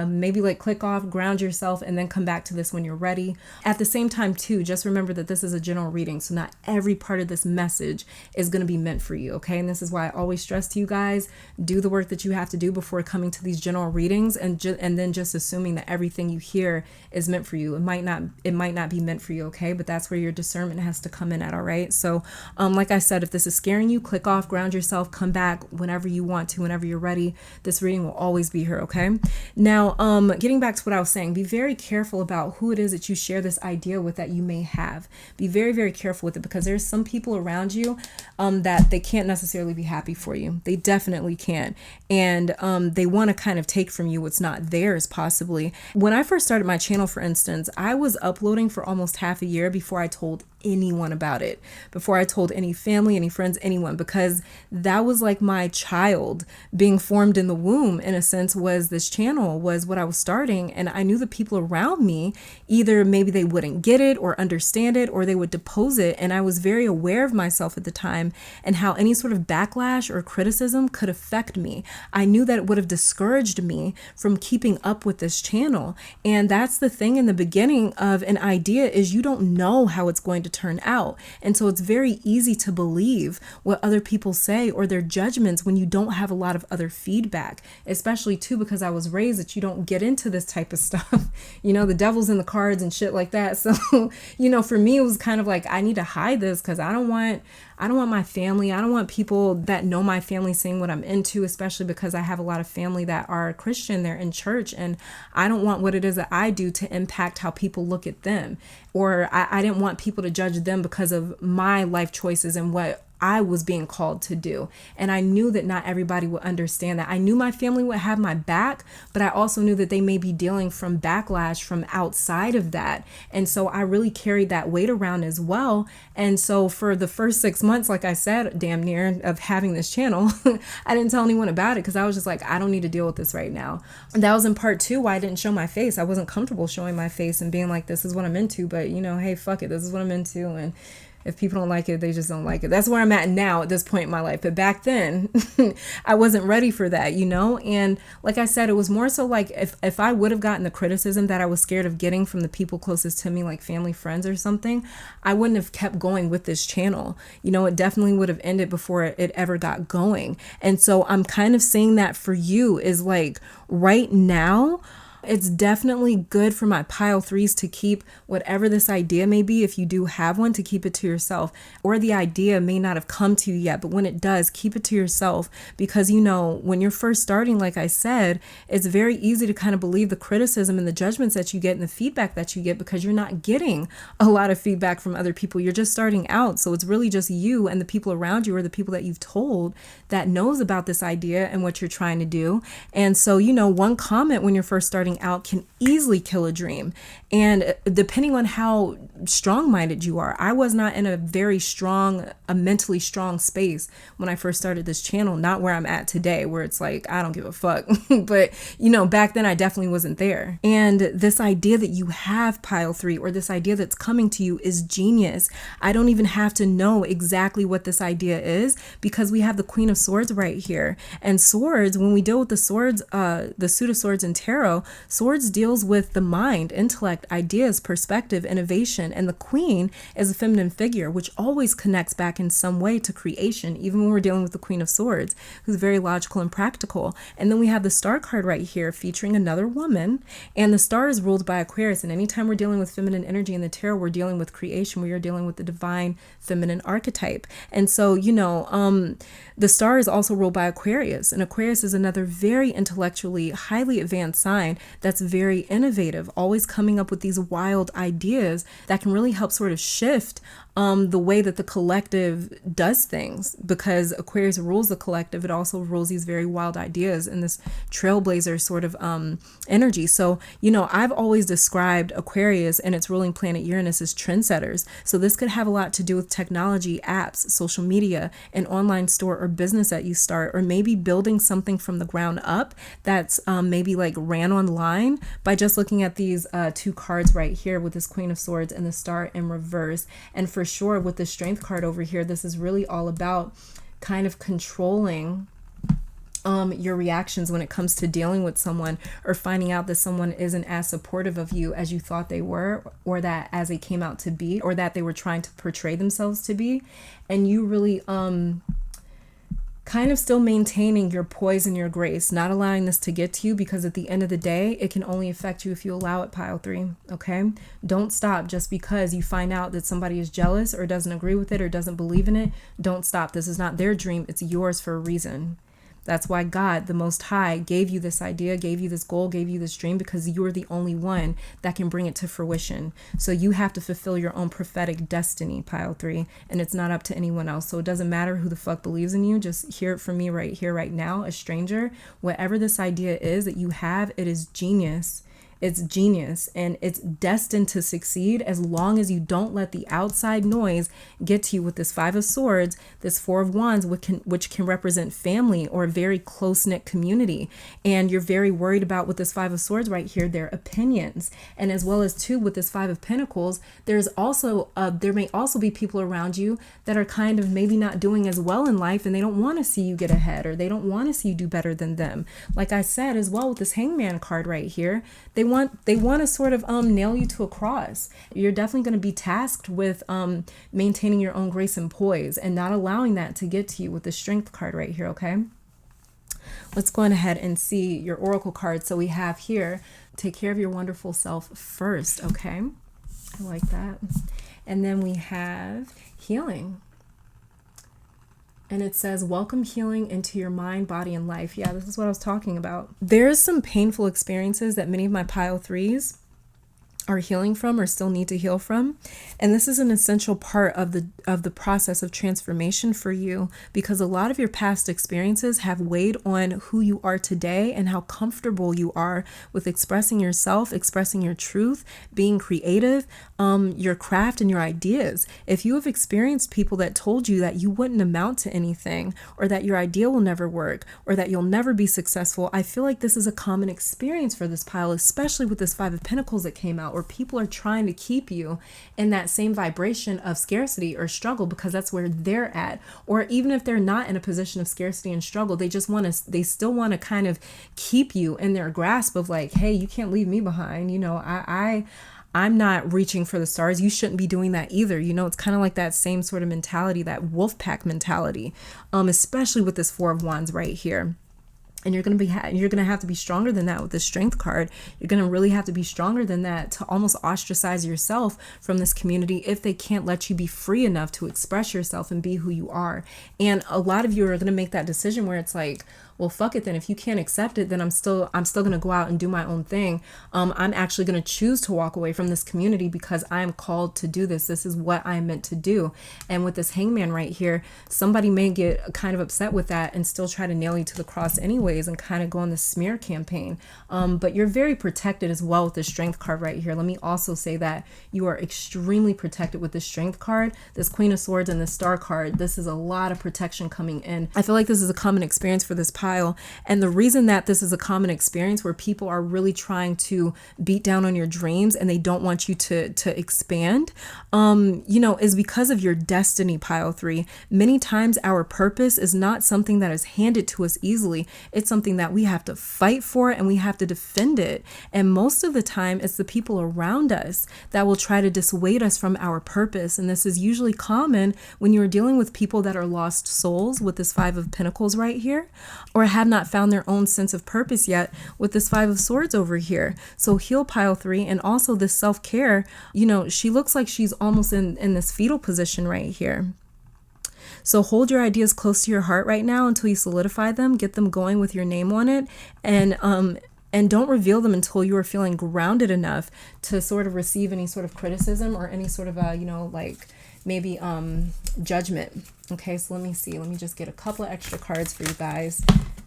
maybe like click off, ground yourself, and then come back to this when you're ready. At the same time too, just remember that this is a general reading, so not every part of this message is going to be meant for you, okay? And this is why I always stress to you guys, do the work that you have to do before coming to these general readings, and then just assuming that everything you hear is meant for you. It might not be meant for you, okay? But that's where your discernment has to come in at, all right? So like I said, if this is scaring you, click off, ground yourself, come back whenever you want to, whenever you're ready. This reading will always be here, okay? Now, getting back to what I was saying, be very careful about who it is that you share this idea with that you may have. Be very, very careful with it, because there's some people around you that they can't necessarily be happy for you. They definitely can't. And they want to kind of take from you what's not theirs, possibly. When I first started my channel, for instance, I was uploading for almost half a year before I told anyone about it, before I told any family, any friends, anyone, because that was like my child being formed in the womb, in a sense. Was this channel was what I was starting, and I knew the people around me, either maybe they wouldn't get it or understand it, or they would depose it. And I was very aware of myself at the time and how any sort of backlash or criticism could affect me. I knew that it would have discouraged me from keeping up with this channel. And that's the thing in the beginning of an idea, is you don't know how it's going to turn out. And so it's very easy to believe what other people say or their judgments when you don't have a lot of other feedback, especially too, because I was raised that you don't get into this type of stuff. You know, the devil's in the cards and shit like that. So, you know, for me, it was kind of like, I need to hide this because I don't want my family, I don't want people that know my family seeing what I'm into, especially because I have a lot of family that are Christian, they're in church, and I don't want what it is that I do to impact how people look at them. Or I didn't want people to judge them because of my life choices and what I was being called to do. And I knew that not everybody would understand that. I knew my family would have my back, but I also knew that they may be dealing from backlash from outside of that. And so I really carried that weight around as well. And so for the first 6 months, like I said, damn near, of having this channel, I didn't tell anyone about it because I was just like, I don't need to deal with this right now. And that was in part two why I didn't show my face. I wasn't comfortable showing my face and being like, this is what I'm into, but you know, hey, fuck it, this is what I'm into. And if people don't like it, they just don't like it. That's where I'm at now at this point in my life. But back then, I wasn't ready for that, you know? And like I said, it was more so like if I would have gotten the criticism that I was scared of getting from the people closest to me, like family, friends or something, I wouldn't have kept going with this channel. You know, it definitely would have ended before it ever got going. And so I'm kind of saying that for you is like right now, it's definitely good for my pile threes to keep whatever this idea may be, if you do have one, to keep it to yourself. Or the idea may not have come to you yet, but when it does, keep it to yourself. Because, you know, when you're first starting, like I said, it's very easy to kind of believe the criticism and the judgments that you get and the feedback that you get, because you're not getting a lot of feedback from other people. You're just starting out. So it's really just you and the people around you, or the people that you've told, that knows about this idea and what you're trying to do. And so, you know, one comment when you're first starting out can easily kill a dream. And depending on how strong-minded you are, I was not in a very strong, a mentally strong space when I first started this channel, not where I'm at today, where it's like, I don't give a fuck. But, you know, back then I definitely wasn't there. And this idea that you have pile three, or this idea that's coming to you, is genius. I don't even have to know exactly what this idea is, because we have the Queen of Swords right here. And swords, when we deal with the swords, the suit of swords in tarot, swords deals with the mind, intellect, ideas, perspective, innovation. And the queen is a feminine figure, which always connects back in some way to creation, even when we're dealing with the Queen of Swords, who's very logical and practical. And then we have the star card right here featuring another woman, and the star is ruled by Aquarius. And anytime we're dealing with feminine energy in the tarot, we're dealing with creation. We are dealing with the divine feminine archetype. And so, you know, the star is also ruled by Aquarius, and Aquarius is another very intellectually highly advanced sign that's very innovative, always coming up with these wild ideas that can really help sort of shift the way that the collective does things, because Aquarius rules the collective. It also rules these very wild ideas and this trailblazer sort of energy. So, I've always described Aquarius and its ruling planet Uranus as trendsetters. So this could have a lot to do with technology, apps, social media, an online store or business that you start, or maybe building something from the ground up that's maybe like ran online by just looking at these two cards right here with this Queen of Swords and the Star in reverse. And for sure with the Strength card over here, this is really all about kind of controlling your reactions when it comes to dealing with someone, or finding out that someone isn't as supportive of you as you thought they were, or that as they came out to be, or that they were trying to portray themselves to be. And you really kind of still maintaining your poise and your grace, not allowing this to get to you, because at the end of the day, it can only affect you if you allow it, pile 3. Okay? Don't stop just because you find out that somebody is jealous or doesn't agree with it or doesn't believe in it. Don't stop. This is not their dream. It's yours for a reason. That's why God, the Most High, gave you this idea, gave you this goal, gave you this dream, because you're the only one that can bring it to fruition. So you have to fulfill your own prophetic destiny, pile 3, and it's not up to anyone else. So it doesn't matter who the fuck believes in you. Just hear it from me right here, right now, a stranger. Whatever this idea is that you have, it is genius. It's genius, and it's destined to succeed as long as you don't let the outside noise get to you with this 5 of Swords, this 4 of Wands, which can represent family or a very close-knit community. And you're very worried about, with this 5 of Swords right here, their opinions. And as well as too, with this 5 of Pentacles, there may also be people around you that are kind of maybe not doing as well in life, and they don't want to see you get ahead, or they don't want to see you do better than them. Like I said as well with this Hangman card right here, they want to sort of nail you to a cross. You're definitely going to be tasked with maintaining your own grace and poise and not allowing that to get to you with the Strength card right here, okay? Let's go on ahead and see your oracle card. So we have here, take care of your wonderful self first, okay? I like that. And then we have healing. And it says, welcome healing into your mind, body, and life. Yeah, this is what I was talking about. There's some painful experiences that many of my pile 3s are healing from, or still need to heal from. And this is an essential part of the process of transformation for you, because a lot of your past experiences have weighed on who you are today and how comfortable you are with expressing yourself, expressing your truth, being creative, your craft and your ideas. If you have experienced people that told you that you wouldn't amount to anything, or that your idea will never work, or that you'll never be successful, I feel like this is a common experience for this pile, especially with this 5 of Pentacles that came out, where people are trying to keep you in that same vibration of scarcity or struggle, because that's where they're at. Or even if they're not in a position of scarcity and struggle, they still want to kind of keep you in their grasp of like, hey, you can't leave me behind. I'm not reaching for the stars. You shouldn't be doing that either. It's kind of like that same sort of mentality, that wolf pack mentality, especially with this 4 of Wands right here. And you're going to have to be stronger than that with the Strength card. You're going to really have to be stronger than that to almost ostracize yourself from this community if they can't let you be free enough to express yourself and be who you are. And a lot of you are going to make that decision where it's like, well, fuck it then. If you can't accept it, then I'm still going to go out and do my own thing. I'm actually going to choose to walk away from this community because I am called to do this. This is what I am meant to do. And with this Hangman right here, somebody may get kind of upset with that and still try to nail you to the cross anyways and kind of go on the smear campaign. But you're very protected as well with the Strength card right here. Let me also say that you are extremely protected with the Strength card, this Queen of Swords and the Star card. This is a lot of protection coming in. I feel like this is a common experience for this pile. And the reason that this is a common experience where people are really trying to beat down on your dreams and they don't want you to expand, is because of your destiny, pile 3. Many times our purpose is not something that is handed to us easily. It's something that we have to fight for and we have to defend it. And most of the time it's the people around us that will try to dissuade us from our purpose. And this is usually common when you're dealing with people that are lost souls with this 5 of Pentacles right here, or have not found their own sense of purpose yet with this 5 of Swords over here. So heal, pile 3. And also this self-care, she looks like she's almost in this fetal position right here. So hold your ideas close to your heart right now until you solidify them, get them going with your name on it, and don't reveal them until you are feeling grounded enough to sort of receive any sort of criticism or any sort of, maybe judgment. Okay, so let me see. Let me just get a couple of extra cards for you guys.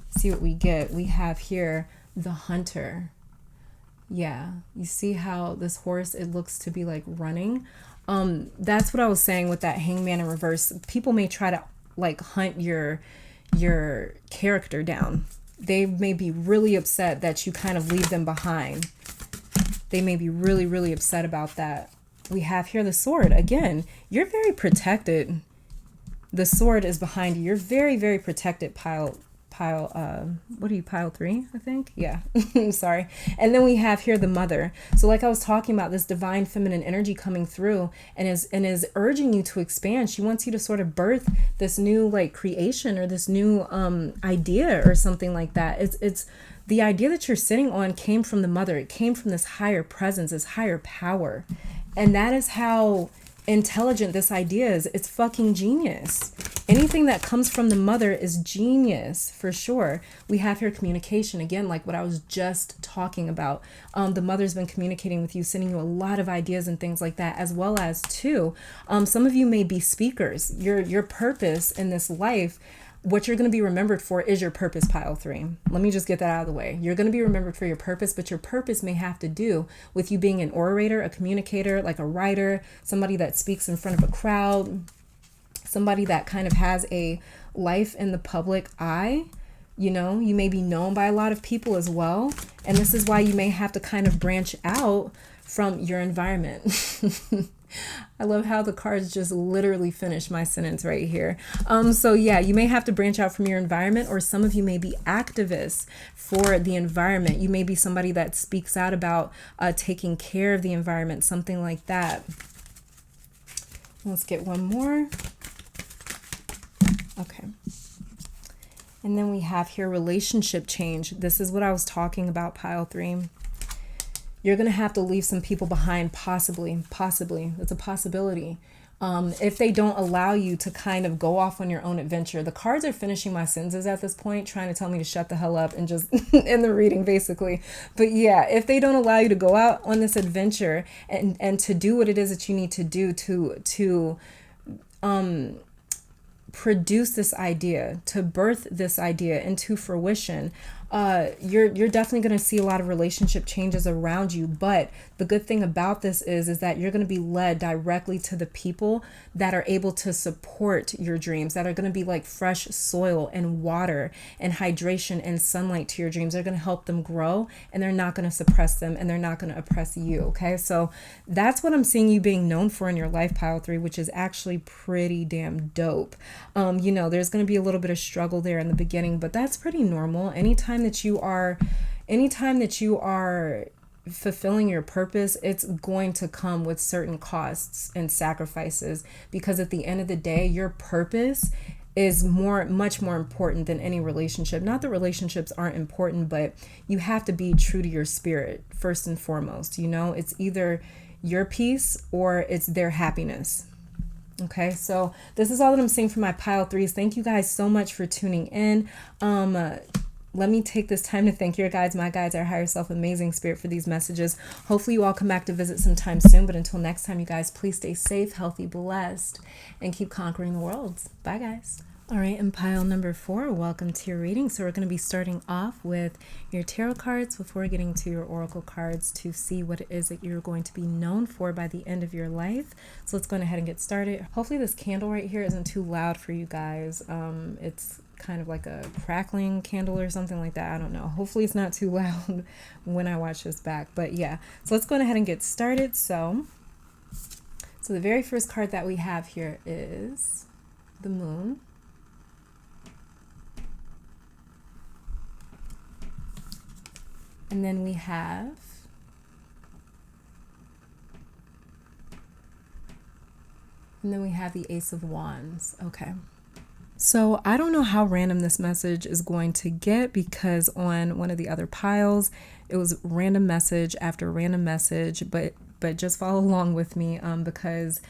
See what we get. We have here the Hunter. Yeah, you see how this horse, it looks to be like running. That's what I was saying with that Hangman in reverse. People may try to like hunt your character down. They may be really upset that you kind of leave them behind. They may be really, really upset about that. We have here the Sword. Again, you're very protected. The Sword is behind you. You're very, very protected, pile, what are you, pile 3, I think? Yeah. Sorry. And then we have here the Mother. So like I was talking about, this divine feminine energy coming through and is urging you to expand. She wants you to sort of birth this new like creation or this new idea or something like that. It's the idea that you're sitting on came from the Mother. It came from this higher presence, this higher power. And that is how intelligent this idea is. It's fucking genius. Anything that comes from the Mother is genius for sure. We have here communication again, like what I was just talking about. The Mother's been communicating with you, sending you a lot of ideas and things like that, as well as too, some of you may be speakers. Your purpose in this life, what you're going to be remembered for is your purpose, pile 3. Let me just get that out of the way. You're going to be remembered for your purpose, but your purpose may have to do with you being an orator, a communicator, like a writer, somebody that speaks in front of a crowd, somebody that kind of has a life in the public eye. You know, you may be known by a lot of people as well. And this is why you may have to kind of branch out from your environment. I love how the cards just literally finish my sentence right here. So yeah, you may have to branch out from your environment, or some of you may be activists for the environment. You may be somebody that speaks out about taking care of the environment, something like that. Let's get one more. Okay. And then we have here relationship change. This is what I was talking about, pile 3. You're going to have to leave some people behind, possibly. It's a possibility. If they don't allow you to kind of go off on your own adventure. The cards are finishing my sentences at this point, trying to tell me to shut the hell up and just end the reading, basically. But yeah, if they don't allow you to go out on this adventure and to do what it is that you need to do to produce this idea, to birth this idea into fruition, you're definitely going to see a lot of relationship changes around you. But the good thing about this is that you're going to be led directly to the people that are able to support your dreams, that are going to be like fresh soil and water and hydration and sunlight to your dreams. They're going to help them grow, and they're not going to suppress them, and they're not going to oppress you. Okay, so that's what I'm seeing you being known for in your life, pile 3, which is actually pretty damn dope. You know, there's going to be a little bit of struggle there in the beginning, but that's pretty normal. Anytime that you are fulfilling your purpose, it's going to come with certain costs and sacrifices, because at the end of the day, your purpose is much more important than any relationship. Not that relationships aren't important, but you have to be true to your spirit first and foremost. You know, it's either your peace or it's their happiness. Okay, so this is all that I'm seeing for my pile 3s. Thank you guys so much for tuning in. Let me take this time to thank your guides, my guides, our higher self, amazing spirit, for these messages. Hopefully you all come back to visit sometime soon. But until next time, you guys, please stay safe, healthy, blessed, and keep conquering the worlds. Bye, guys. All right, and pile number 4, welcome to your reading. So we're going to be starting off with your tarot cards before getting to your oracle cards to see what it is that you're going to be known for by the end of your life. So let's go ahead and get started. Hopefully this candle right here isn't too loud for you guys. It's kind of like a crackling candle or something like that. I don't know. Hopefully it's not too loud when I watch this back. But yeah, so let's go ahead and get started. So the very first card that we have here is the Moon. And then we have the Ace of Wands. Okay. So I don't know how random this message is going to get, because on one of the other piles, it was random message after random message, but but just follow along with me because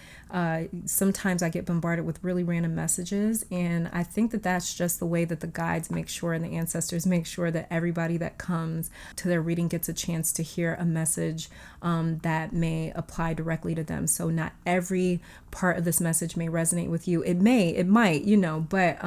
sometimes I get bombarded with really random messages, and I think that that's just the way that the guides make sure and the ancestors make sure that everybody that comes to their reading gets a chance to hear a message that may apply directly to them. So not every part of this message may resonate with you. It might, but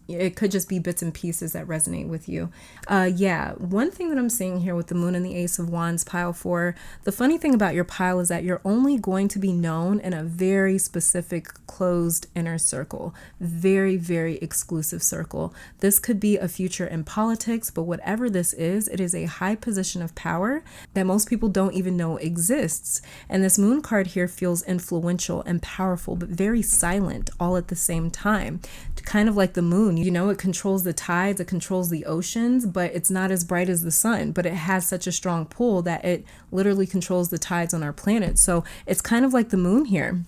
it could just be bits and pieces that resonate with you. One thing that I'm seeing here with the moon and the ace of wands, pile 4, the funny thing about your pile is that you're only going to be known in a very specific closed inner circle, very, very exclusive circle. This could be a future in politics, but whatever this is, it is a high position of power that most people don't even know exists. And this moon card here feels influential and powerful, but very silent all at the same time. Kind of like the moon, it controls the tides, it controls the oceans, but it's not as bright as the sun, but it has such a strong pull that it literally controls the tides on our planet. So it's kind of like the moon here.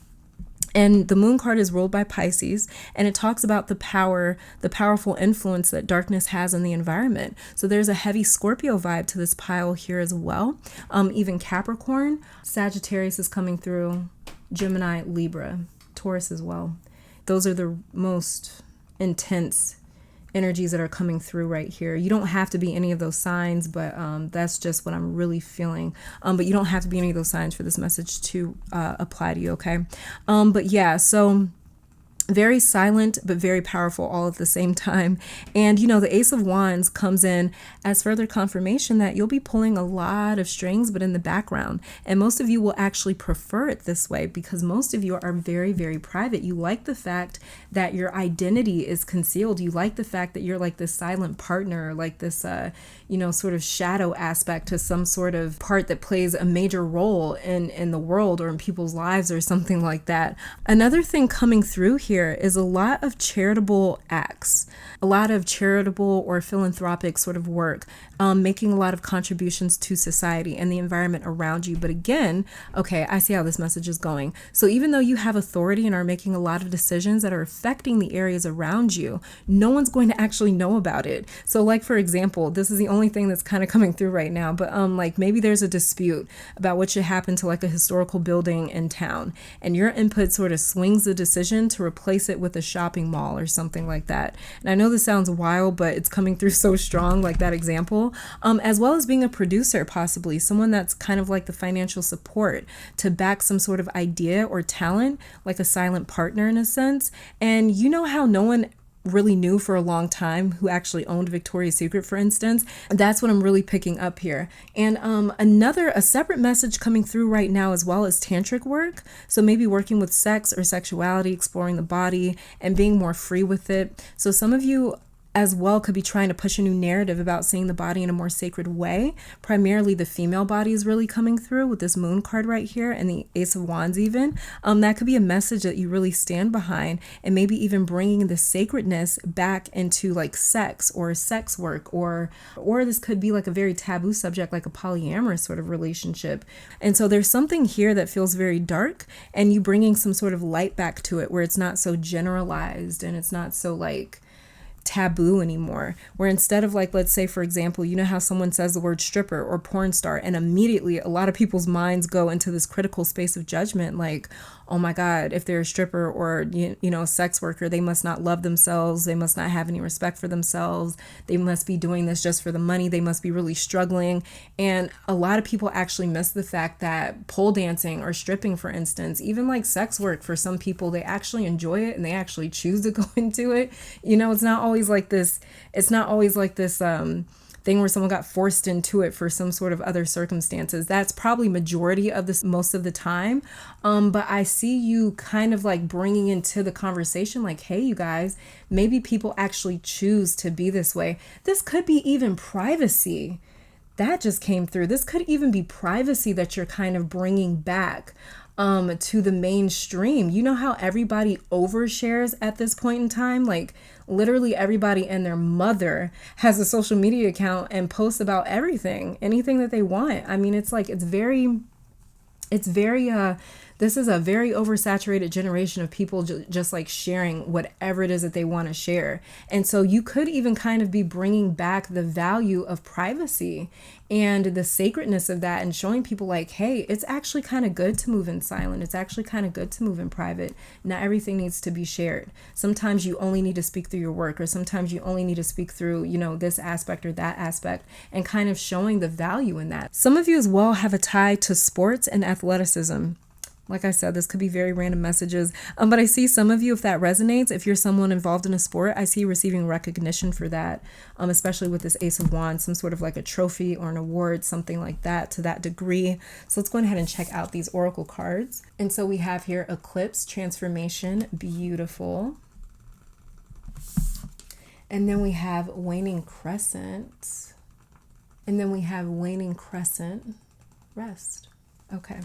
And the moon card is ruled by Pisces, and it talks about the powerful influence that darkness has on the environment. So there's a heavy Scorpio vibe to this pile here as well. Even Capricorn, Sagittarius is coming through, Gemini, Libra, Taurus as well. Those are the most intense energies that are coming through right here. You don't have to be any of those signs, but that's just what I'm really feeling. But you don't have to be any of those signs for this message to apply to you, okay? So very silent, but very powerful all at the same time. And, the Ace of Wands comes in as further confirmation that you'll be pulling a lot of strings, but in the background. And most of you will actually prefer it this way because most of you are very, very private. You like the fact that your identity is concealed. You like the fact that you're like this silent partner, like this, sort of shadow aspect to some sort of part that plays a major role in the world or in people's lives or something like that. Another thing coming through here is a lot of charitable acts, a lot of charitable or philanthropic sort of work, making a lot of contributions to society and the environment around you. But again, okay, I see how this message is going. So even though you have authority and are making a lot of decisions that are affecting the areas around you, no one's going to actually know about it. So like, for example, this is the only thing that's kind of coming through right now, but like maybe there's a dispute about what should happen to like a historical building in town, and your input sort of swings the decision to replace it with a shopping mall or something like that. And I know this sounds wild, but it's coming through so strong, like that example, as well as being a producer, possibly someone that's kind of like the financial support to back some sort of idea or talent, like a silent partner in a sense. And you know how no one really knew for a long time who actually owned Victoria's Secret, for instance? That's what I'm really picking up here. And a separate message coming through right now as well is tantric work. So maybe working with sex or sexuality, exploring the body and being more free with it. So some of you as well could be trying to push a new narrative about seeing the body in a more sacred way. Primarily the female body is really coming through with this moon card right here and the Ace of Wands even. That could be a message that you really stand behind, and maybe even bringing the sacredness back into like sex or sex work, or this could be like a very taboo subject like a polyamorous sort of relationship. And so there's something here that feels very dark, and you bringing some sort of light back to it where it's not so generalized and it's not so like taboo anymore, where instead of like, let's say for example, you know how someone says the word stripper or porn star and immediately a lot of people's minds go into this critical space of judgment, like, oh my God, if they're a stripper or a sex worker, they must not love themselves, they must not have any respect for themselves, they must be doing this just for the money, they must be really struggling. And a lot of people actually miss the fact that pole dancing or stripping, for instance, even like sex work, for some people they actually enjoy it and they actually choose to go into it. It's not always like this thing where someone got forced into it for some sort of other circumstances. That's probably majority of this most of the time. But I see you kind of like bringing into the conversation like, hey, you guys, maybe people actually choose to be this way. This could be even privacy. That just came through. This could even be privacy that you're kind of bringing back to the mainstream. You know how everybody overshares at this point in time? Like literally everybody and their mother has a social media account and posts about everything, anything that they want. I mean, it's like, it's very This is a very oversaturated generation of people just like sharing whatever it is that they want to share. And so you could even kind of be bringing back the value of privacy and the sacredness of that, and showing people like, hey, it's actually kind of good to move in silent. It's actually kind of good to move in private. Not everything needs to be shared. Sometimes you only need to speak through your work, or sometimes you only need to speak through, you know, this aspect or that aspect, and kind of showing the value in that. Some of you as well have a tie to sports and athleticism. Like I said, this could be very random messages, but I see some of you, if that resonates, if you're someone involved in a sport, I see you receiving recognition for that, especially with this Ace of Wands, some sort of like a trophy or an award, something like that to that degree. So let's go ahead and check out these oracle cards. And so we have here eclipse, transformation, beautiful. And then we have waning crescent. And then we have waning crescent, rest. Okay.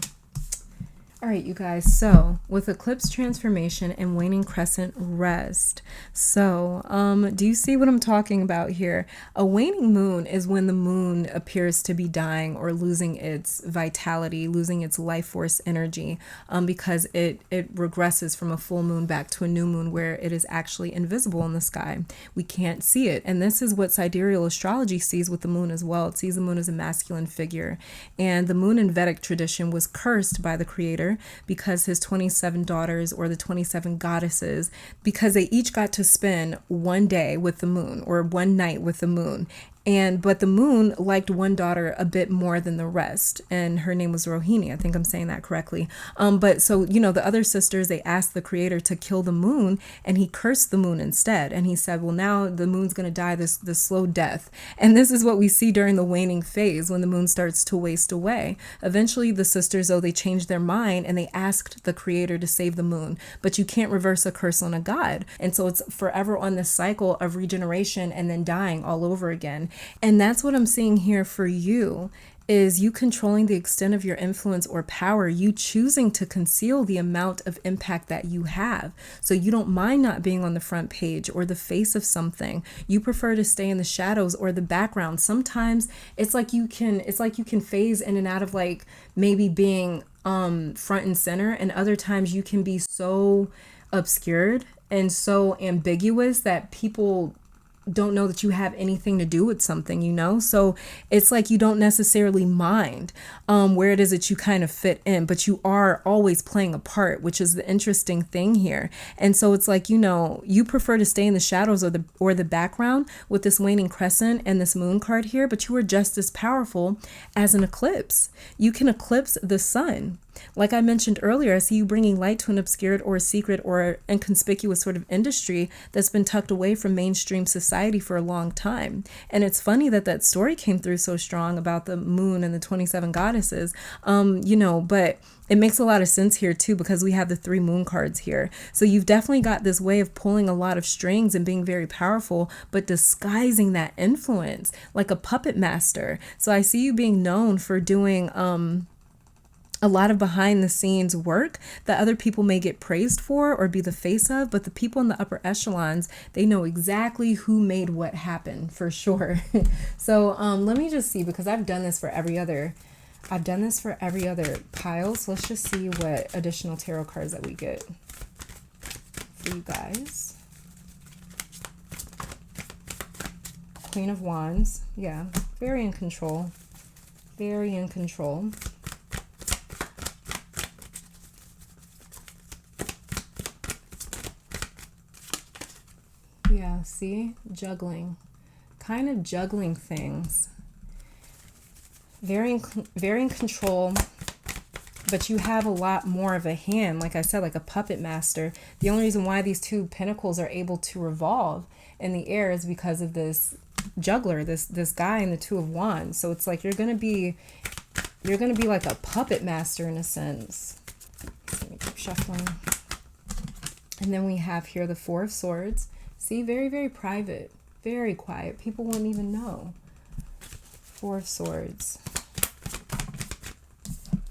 All right, you guys, so with eclipse transformation and waning crescent rest, so do you see what I'm talking about here? A waning moon is when the moon appears to be dying or losing its vitality, losing its life force energy, because it regresses from a full moon back to a new moon where it is actually invisible in the sky. We can't see it. And this is what sidereal astrology sees with the moon as well. It sees the moon as a masculine figure. And the moon in Vedic tradition was cursed by the creator because his 27 daughters, or the 27 goddesses, because they each got to spend one day with the moon or one night with the moon. But the moon liked one daughter a bit more than the rest, and her name was Rohini. I think I'm saying that correctly. But so, you know, the other sisters, they asked the creator to kill the moon, and he cursed the moon instead. And he said, well, now the moon's going to die this slow death. And this is what we see during the waning phase, when the moon starts to waste away. Eventually, the sisters, though, they changed their mind and they asked the creator to save the moon. But you can't reverse a curse on a god. And so it's forever on this cycle of regeneration and then dying all over again. And that's what I'm seeing here for you, is you controlling the extent of your influence or power, you choosing to conceal the amount of impact that you have. So you don't mind not being on the front page or the face of something. You prefer to stay in the shadows or the background. Sometimes it's like you can phase in and out of like maybe being front and center, and other times you can be so obscured and so ambiguous that people don't know that you have anything to do with something, you know? So it's like you don't necessarily mind where it is that you kind of fit in, but you are always playing a part, which is the interesting thing here. And so it's like, you know, you prefer to stay in the shadows or the background with this waning crescent and this moon card here, but you are just as powerful as an eclipse. You can eclipse the sun. Like I mentioned earlier, I see you bringing light to an obscured or a secret or inconspicuous sort of industry that's been tucked away from mainstream society for a long time. And it's funny that that story came through so strong about the moon and the 27 goddesses, you know, but it makes a lot of sense here too, because we have the 3 moon cards here. So you've definitely got this way of pulling a lot of strings and being very powerful, but disguising that influence like a puppet master. So I see you being known for doing, a lot of behind the scenes work that other people may get praised for or be the face of, but the people in the upper echelons, they know exactly who made what happen for sure. So let me just see, because I've done this for every other pile. So let's just see what additional tarot cards that we get for you guys. Queen of Wands. Yeah, very in control. Very in control. Yeah, see? Juggling. Kind of juggling things. Very in control, but you have a lot more of a hand, like I said, like a puppet master. The only reason why these 2 pentacles are able to revolve in the air is because of this juggler, this guy in the 2 of Wands. So it's like you're gonna be like a puppet master in a sense. Let me keep shuffling. And then we have here the 4 of Swords. See, very, very private, very quiet. People won't even know. 4 of Swords.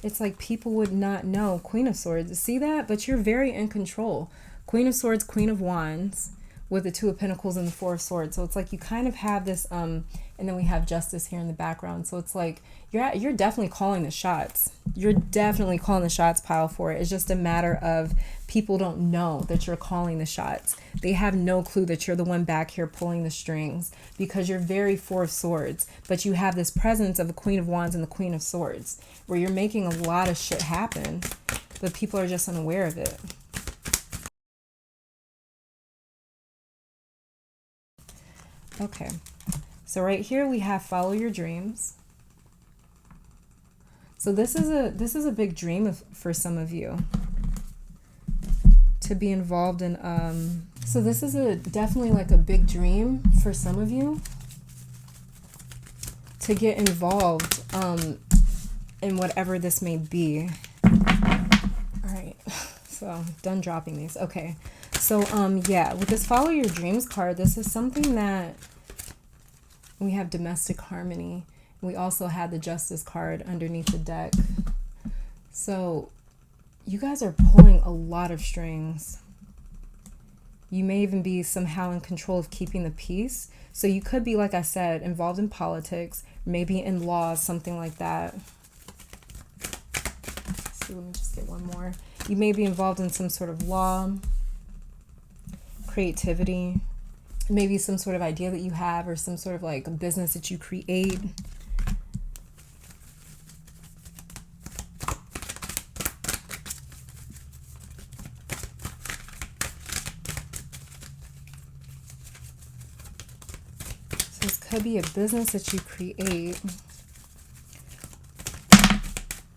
It's like people would not know. Queen of Swords. See that? But you're very in control. Queen of Swords, Queen of Wands. with the Two of Pentacles and the Four of Swords. So it's like you kind of have this, and then we have Justice here in the background. So it's like you're definitely calling the shots. You're definitely calling the shots, pile four. It's just a matter of people don't know that you're calling the shots. They have no clue that you're the one back here pulling the strings, because you're very Four of Swords, but you have this presence of the Queen of Wands and the Queen of Swords, where you're making a lot of shit happen, but people are just unaware of it. Okay, so right here we have follow your dreams. So this is a big dream for some of you to be involved in. So this is definitely like a big dream for some of you to get involved in whatever this may be. All right, so done dropping these. Okay, so yeah, with this follow your dreams card, this is something that we have domestic harmony. We also had the Justice card underneath the deck. So you guys are pulling a lot of strings. You may even be somehow in control of keeping the peace. So you could be, like I said, involved in politics, maybe in law, something like that. Let's see, let me just get one more. You may be involved in some sort of law, creativity, maybe some sort of idea that you have, or some sort of like a business that you create. So this could be a business that you create,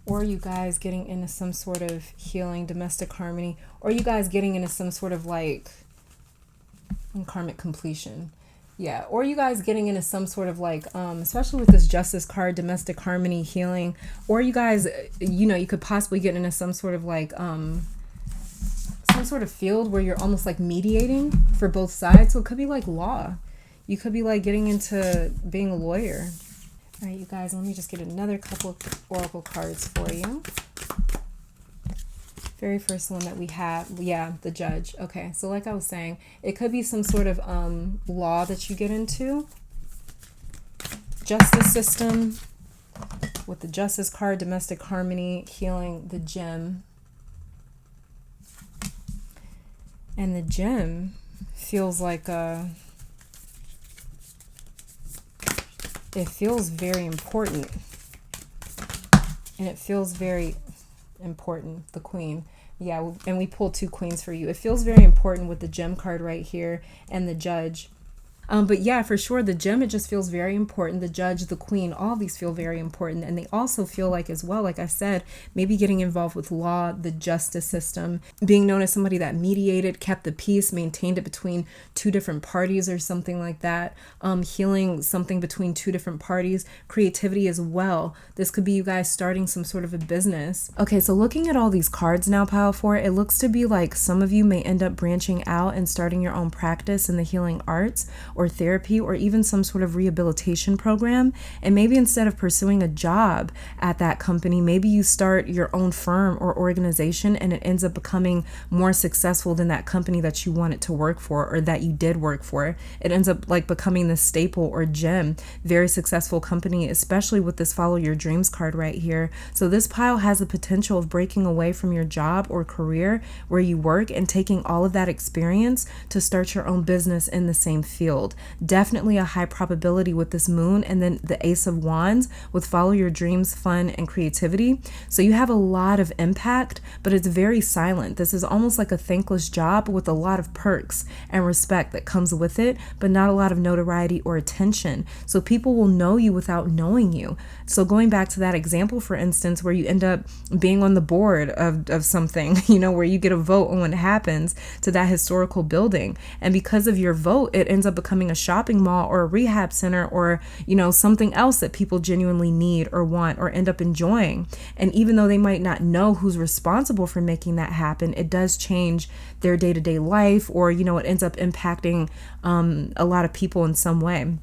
or you guys getting into some sort of healing, domestic harmony, or you guys getting into some sort of like karmic completion. Yeah, or you guys getting into some sort of like especially with this Justice card, domestic harmony, healing, or you guys, you know, you could possibly get into some sort of like some sort of field where you're almost like mediating for both sides. So it could be like law. You could be like getting into being a lawyer. All right, you guys, let me just get another couple of oracle cards for you. Very first one that we have, yeah, the Judge. Okay, so like I was saying, it could be some sort of law that you get into. Justice system with the Justice card, domestic harmony, healing, the Gem. And the Gem feels like it feels very important. And it feels very important, the Queen. Yeah, and we pulled two queens for you. It feels very important with the Gem card right here and the Judge. But yeah, for sure, the Gem, it just feels very important. The Judge, the Queen, all these feel very important. And they also feel like, as well, like I said, maybe getting involved with law, the justice system, being known as somebody that mediated, kept the peace, maintained it between two different parties or something like that. Healing something between two different parties, creativity as well. This could be you guys starting some sort of a business. Okay, so looking at all these cards now, Pile 4, it looks to be like some of you may end up branching out and starting your own practice in the healing arts, or therapy, or even some sort of rehabilitation program. And maybe instead of pursuing a job at that company, maybe you start your own firm or organization, and it ends up becoming more successful than that company that you wanted to work for, or that you did work for. It ends up like becoming the staple or gem, very successful company, especially with this follow your dreams card right here. So this pile has the potential of breaking away from your job or career where you work and taking all of that experience to start your own business in the same field. Definitely a high probability with this moon, and then the Ace of Wands with follow your dreams, fun, and creativity. So you have a lot of impact, but it's very silent. This is almost like a thankless job with a lot of perks and respect that comes with it, but not a lot of notoriety or attention. So people will know you without knowing you. So going back to that example, for instance, where you end up being on the board of something, you know, where you get a vote on what happens to that historical building. And because of your vote, it ends up becoming a shopping mall or a rehab center, or, you know, something else that people genuinely need or want or end up enjoying. And even though they might not know who's responsible for making that happen, it does change their day-to-day life, or, you know, it ends up impacting a lot of people in some way.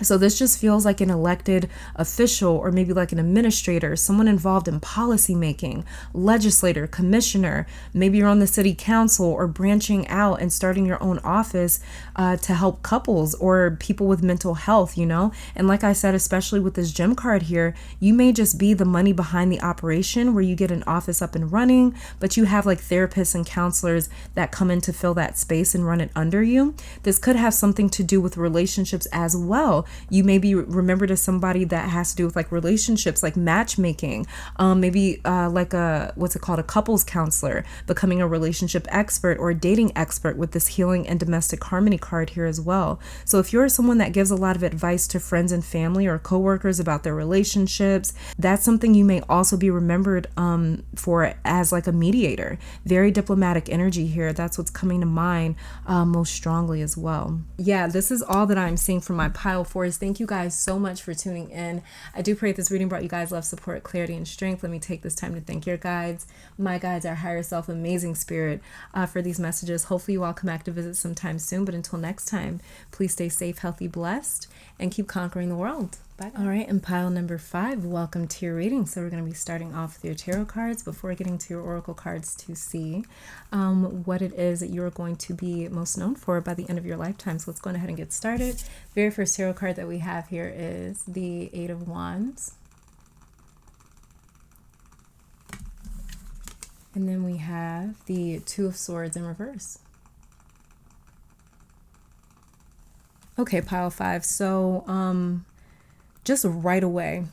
So this just feels like an elected official, or maybe like an administrator, someone involved in policy making, legislator, commissioner. Maybe you're on the city council or branching out and starting your own office to help couples or people with mental health, you know? And like I said, especially with this gem card here, you may just be the money behind the operation where you get an office up and running, but you have like therapists and counselors that come in to fill that space and run it under you. This could have something to do with relationships as well. You may be remembered as somebody that has to do with like relationships, like matchmaking, maybe like what's it called, a couples counselor, becoming a relationship expert or a dating expert with this healing and domestic harmony card here as well. So if you're someone that gives a lot of advice to friends and family or coworkers about their relationships, that's something you may also be remembered for as like a mediator. Very diplomatic energy here. That's what's coming to mind most strongly as well. Yeah, this is all that I'm seeing from my pile 4. Thank you guys so much for tuning in. I do pray this reading brought you guys love, support, clarity, and strength. Let me take this time to thank your guides, my guides, our higher self, amazing spirit, for these messages. Hopefully you all come back to visit sometime soon. But until next time, please stay safe, healthy, blessed, and keep conquering the world. Bye. All right, and pile number 5, welcome to your reading. So we're going to be starting off with your tarot cards before getting to your oracle cards to see what it is that you're going to be most known for by the end of your lifetime. So let's go ahead and get started. Very first tarot card that we have here is the 8 of Wands. And then we have the 2 of Swords in reverse. Okay, pile 5. So, just right away,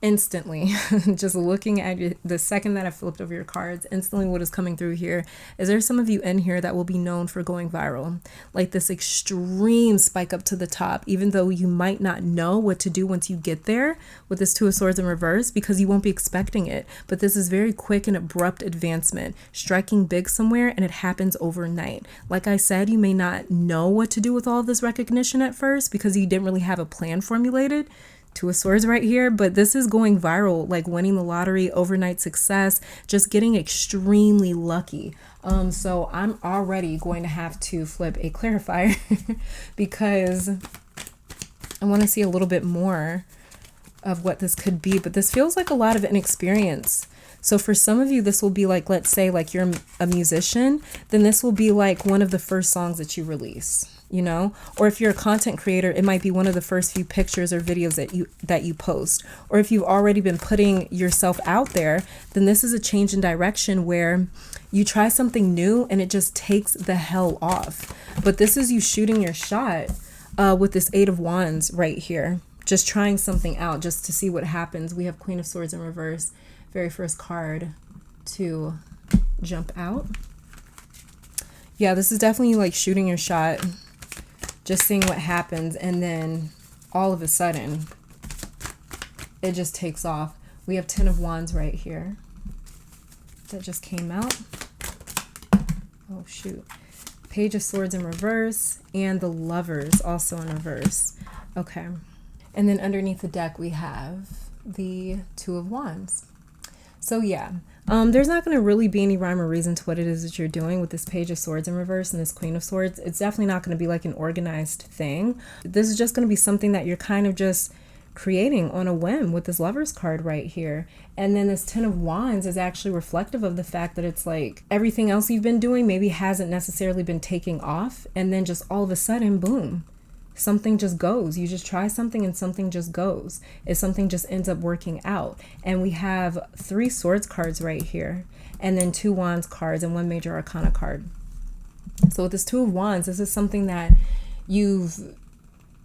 instantly, just looking at you, the second that I flipped over your cards, instantly what is coming through here is there's some of you in here that will be known for going viral, like this extreme spike up to the top, even though you might not know what to do once you get there with this 2 of Swords in reverse, because you won't be expecting it. But this is very quick and abrupt advancement, striking big somewhere, and it happens overnight. Like I said, you may not know what to do with all of this recognition at first because you didn't really have a plan formulated. 2 of Swords right here, but this is going viral, like winning the lottery, overnight success, just getting extremely lucky. So I'm already going to have to flip a clarifier because I want to see a little bit more of what this could be, but this feels like a lot of inexperience. So for some of you, this will be like, let's say like you're a musician, then this will be like one of the first songs that you release, you know? Or if you're a content creator, it might be one of the first few pictures or videos that you post. Or if you've already been putting yourself out there, then this is a change in direction where you try something new and it just takes the hell off. But this is you shooting your shot with this 8 of Wands right here. Just trying something out just to see what happens. We have Queen of Swords in reverse. Very first card to jump out. Yeah, this is definitely like shooting your shot, just seeing what happens, and then all of a sudden it just takes off. We have 10 of Wands right here that just came out. Oh shoot. Page of Swords in reverse, and the Lovers also in reverse. Okay. And then underneath the deck we have the 2 of Wands. So yeah, there's not going to really be any rhyme or reason to what it is that you're doing with this Page of Swords in reverse and this Queen of Swords. It's definitely not going to be like an organized thing. This is just going to be something that you're kind of just creating on a whim with this Lovers card right here. And then this 10 of Wands is actually reflective of the fact that it's like everything else you've been doing maybe hasn't necessarily been taking off. And then just all of a sudden, boom. Something just goes. You just try something and something just goes. Something just ends up working out. And we have 3 Swords cards right here, and then 2 Wands cards and 1 Major Arcana card. So with this 2 of Wands, this is something that you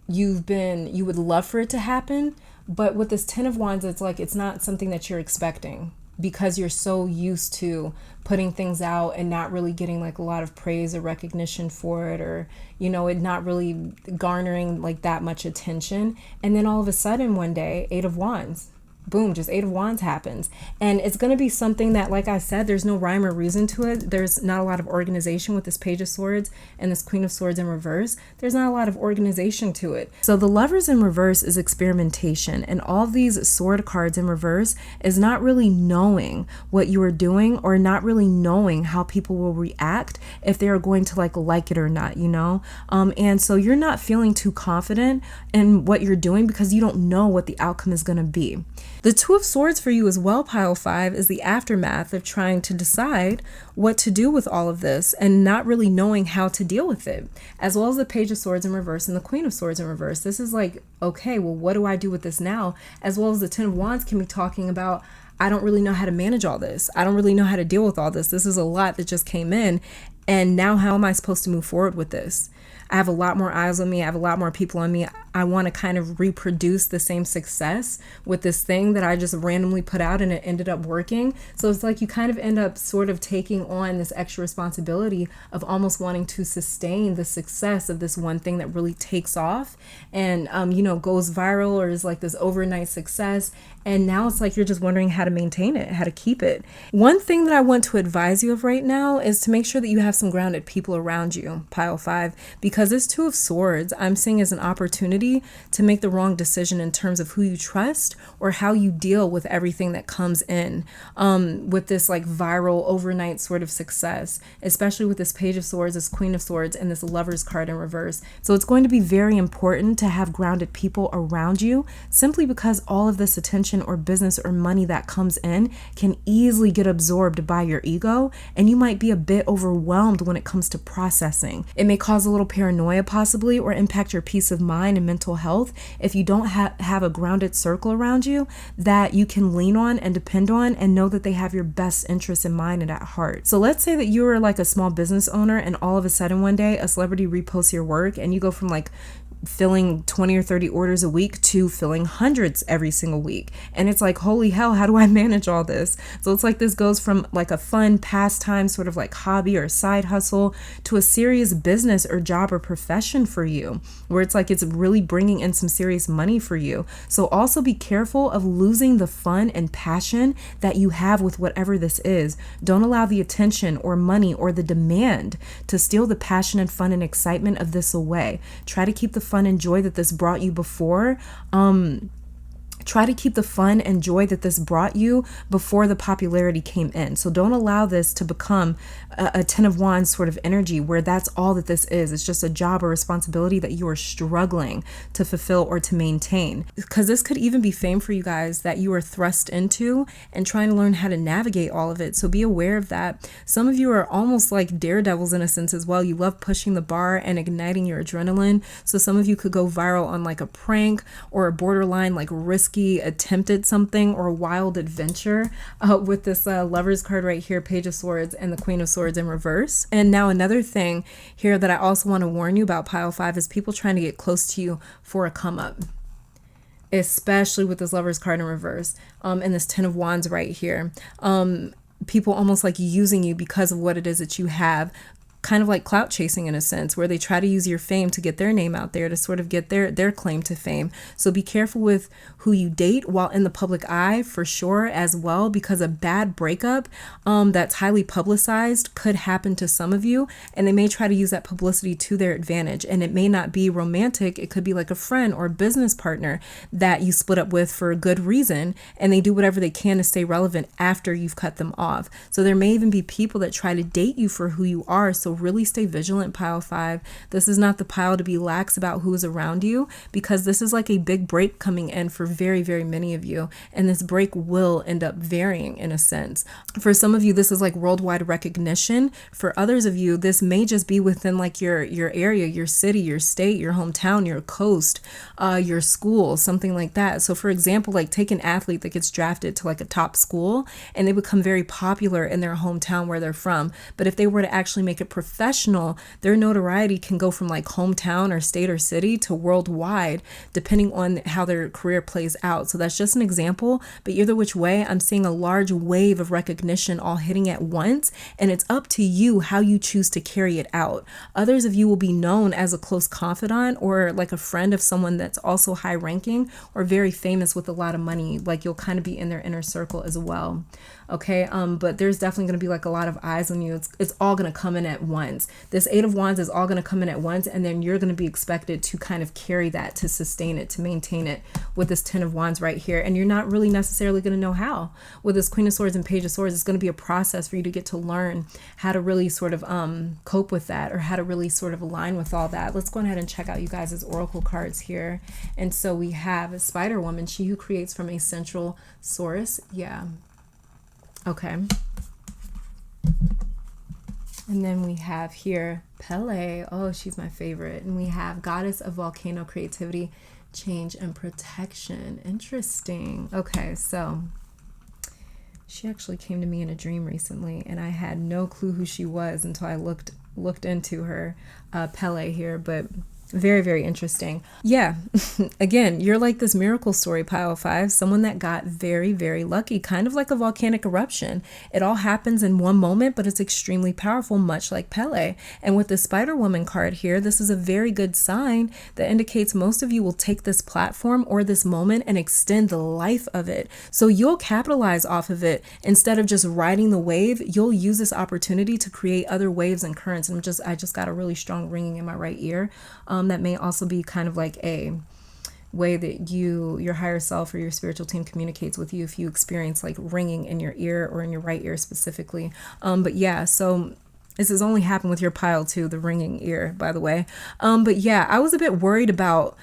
would love for it to happen, but with this 10 of Wands, it's like it's not something that you're expecting, because you're so used to putting things out and not really getting like a lot of praise or recognition for it, or, you know, it not really garnering like that much attention. And then all of a sudden one day, 8 of Wands, boom, just Eight of Wands happens. And it's going to be something that, like I said, there's no rhyme or reason to it. There's not a lot of organization with this Page of Swords and this Queen of Swords in reverse. There's not a lot of organization to it. So the Lovers in reverse is experimentation, and all of these sword cards in reverse is not really knowing what you are doing, or not really knowing how people will react, if they are going to like it or not, you know? And so you're not feeling too confident in what you're doing because you don't know what the outcome is going to be. The Two of Swords for you as well, Pile 5, is the aftermath of trying to decide what to do with all of this and not really knowing how to deal with it, as well as the Page of Swords in reverse and the Queen of Swords in reverse. This is like, okay, well, what do I do with this now? As well as the Ten of Wands can be talking about, I don't really know how to manage all this. I don't really know how to deal with all this. This is a lot that just came in. And now how am I supposed to move forward with this? I have a lot more eyes on me. I have a lot more people on me. I want to kind of reproduce the same success with this thing that I just randomly put out and it ended up working. So it's like you kind of end up sort of taking on this extra responsibility of almost wanting to sustain the success of this one thing that really takes off and, goes viral, or is like this overnight success. And now it's like you're just wondering how to maintain it, how to keep it. One thing that I want to advise you of right now is to make sure that you have some grounded people around you, Pile 5, because this Two of Swords I'm seeing as an opportunity to make the wrong decision in terms of who you trust or how you deal with everything that comes in with this like viral overnight sort of success, especially with this Page of Swords, this Queen of Swords, and this Lovers card in reverse. So it's going to be very important to have grounded people around you, simply because all of this attention or business or money that comes in can easily get absorbed by your ego, and you might be a bit overwhelmed when it comes to processing. It may cause a little paranoia possibly, or impact your peace of mind and mental health if you don't have a grounded circle around you that you can lean on and depend on and know that they have your best interests in mind and at heart. So let's say that you are like a small business owner and all of a sudden one day a celebrity reposts your work and you go from like filling 20 or 30 orders a week to filling hundreds every single week. And it's like, holy hell, how do I manage all this? So it's like this goes from like a fun pastime, sort of like hobby or side hustle, to a serious business or job or profession for you, where it's like it's really bringing in some serious money for you. So also be careful of losing the fun and passion that you have with whatever this is. Don't allow the attention or money or the demand to steal the passion and fun and excitement of this away. Try to keep the fun and joy that this brought you before. Try to keep the fun and joy that this brought you before the popularity came in. So don't allow this to become a Ten of Wands sort of energy where that's all that this is. It's just a job or responsibility that you are struggling to fulfill or to maintain. Because this could even be fame for you guys that you are thrust into and trying to learn how to navigate all of it. So be aware of that. Some of you are almost like daredevils in a sense as well. You love pushing the bar and igniting your adrenaline. So some of you could go viral on like a prank or a borderline like risky attempt at something or a wild adventure with this Lovers card right here, Page of Swords, and the Queen of Swords in reverse. And now another thing here that I also want to warn you about, Pile 5, is people trying to get close to you for a come up, especially with this Lovers card in reverse and this Ten of Wands right here. People almost like using you because of what it is that you have, kind of like clout chasing in a sense, where they try to use your fame to get their name out there, to sort of get their claim to fame. So be careful with who you date while in the public eye for sure as well, because a bad breakup that's highly publicized could happen to some of you, and they may try to use that publicity to their advantage. And it may not be romantic. It could be like a friend or a business partner that you split up with for a good reason, and they do whatever they can to stay relevant after you've cut them off. So there may even be people that try to date you for who you are. So really stay vigilant, Pile 5. This is not the pile to be lax about who is around you, because this is like a big break coming in for very, very many of you. And this break will end up varying in a sense. For some of you, this is like worldwide recognition. For others of you, this may just be within like your area, your city, your state, your hometown, your coast, your school, something like that. So for example, like take an athlete that gets drafted to like a top school and they become very popular in their hometown where they're from. But if they were to actually make it professional, their notoriety can go from like hometown or state or city to worldwide, depending on how their career plays out. So that's just an example, but either which way, I'm seeing a large wave of recognition all hitting at once, and it's up to you how you choose to carry it out. Others of you will be known as a close confidant or like a friend of someone that's also high ranking or very famous with a lot of money. Like you'll kind of be in their inner circle as well. Okay, but there's definitely going to be like a lot of eyes on you. It's all going to come in at once. This 8 of Wands is all going to come in at once, and then you're going to be expected to kind of carry that, to sustain it, to maintain it with this 10 of Wands right here. And you're not really necessarily going to know how. With this Queen of Swords and Page of Swords, it's going to be a process for you to get to learn how to really sort of cope with that, or how to really sort of align with all that. Let's go ahead and check out you guys' oracle cards here. And so we have a Spider Woman, she who creates from a central source. Yeah. Okay. And then we have here Pele. Oh, she's my favorite. And we have Goddess of Volcano, Creativity, Change, and Protection. Interesting. Okay, so she actually came to me in a dream recently, and I had no clue who she was until I looked into her, Pele here, but very, very interesting. Yeah, again, you're like this miracle story, pile 5, someone that got very, very lucky, kind of like a volcanic eruption. It all happens in one moment, but it's extremely powerful, much like Pele. And with the Spider Woman card here, this is a very good sign that indicates most of you will take this platform or this moment and extend the life of it. So you'll capitalize off of it. Instead of just riding the wave, you'll use this opportunity to create other waves and currents. And I just got a really strong ringing in my right ear. That may also be kind of like a way that your higher self or your spiritual team communicates with you if you experience like ringing in your ear or in your right ear specifically. But yeah, so this has only happened with your pile too, the ringing ear, by the way. But yeah, I was a bit worried about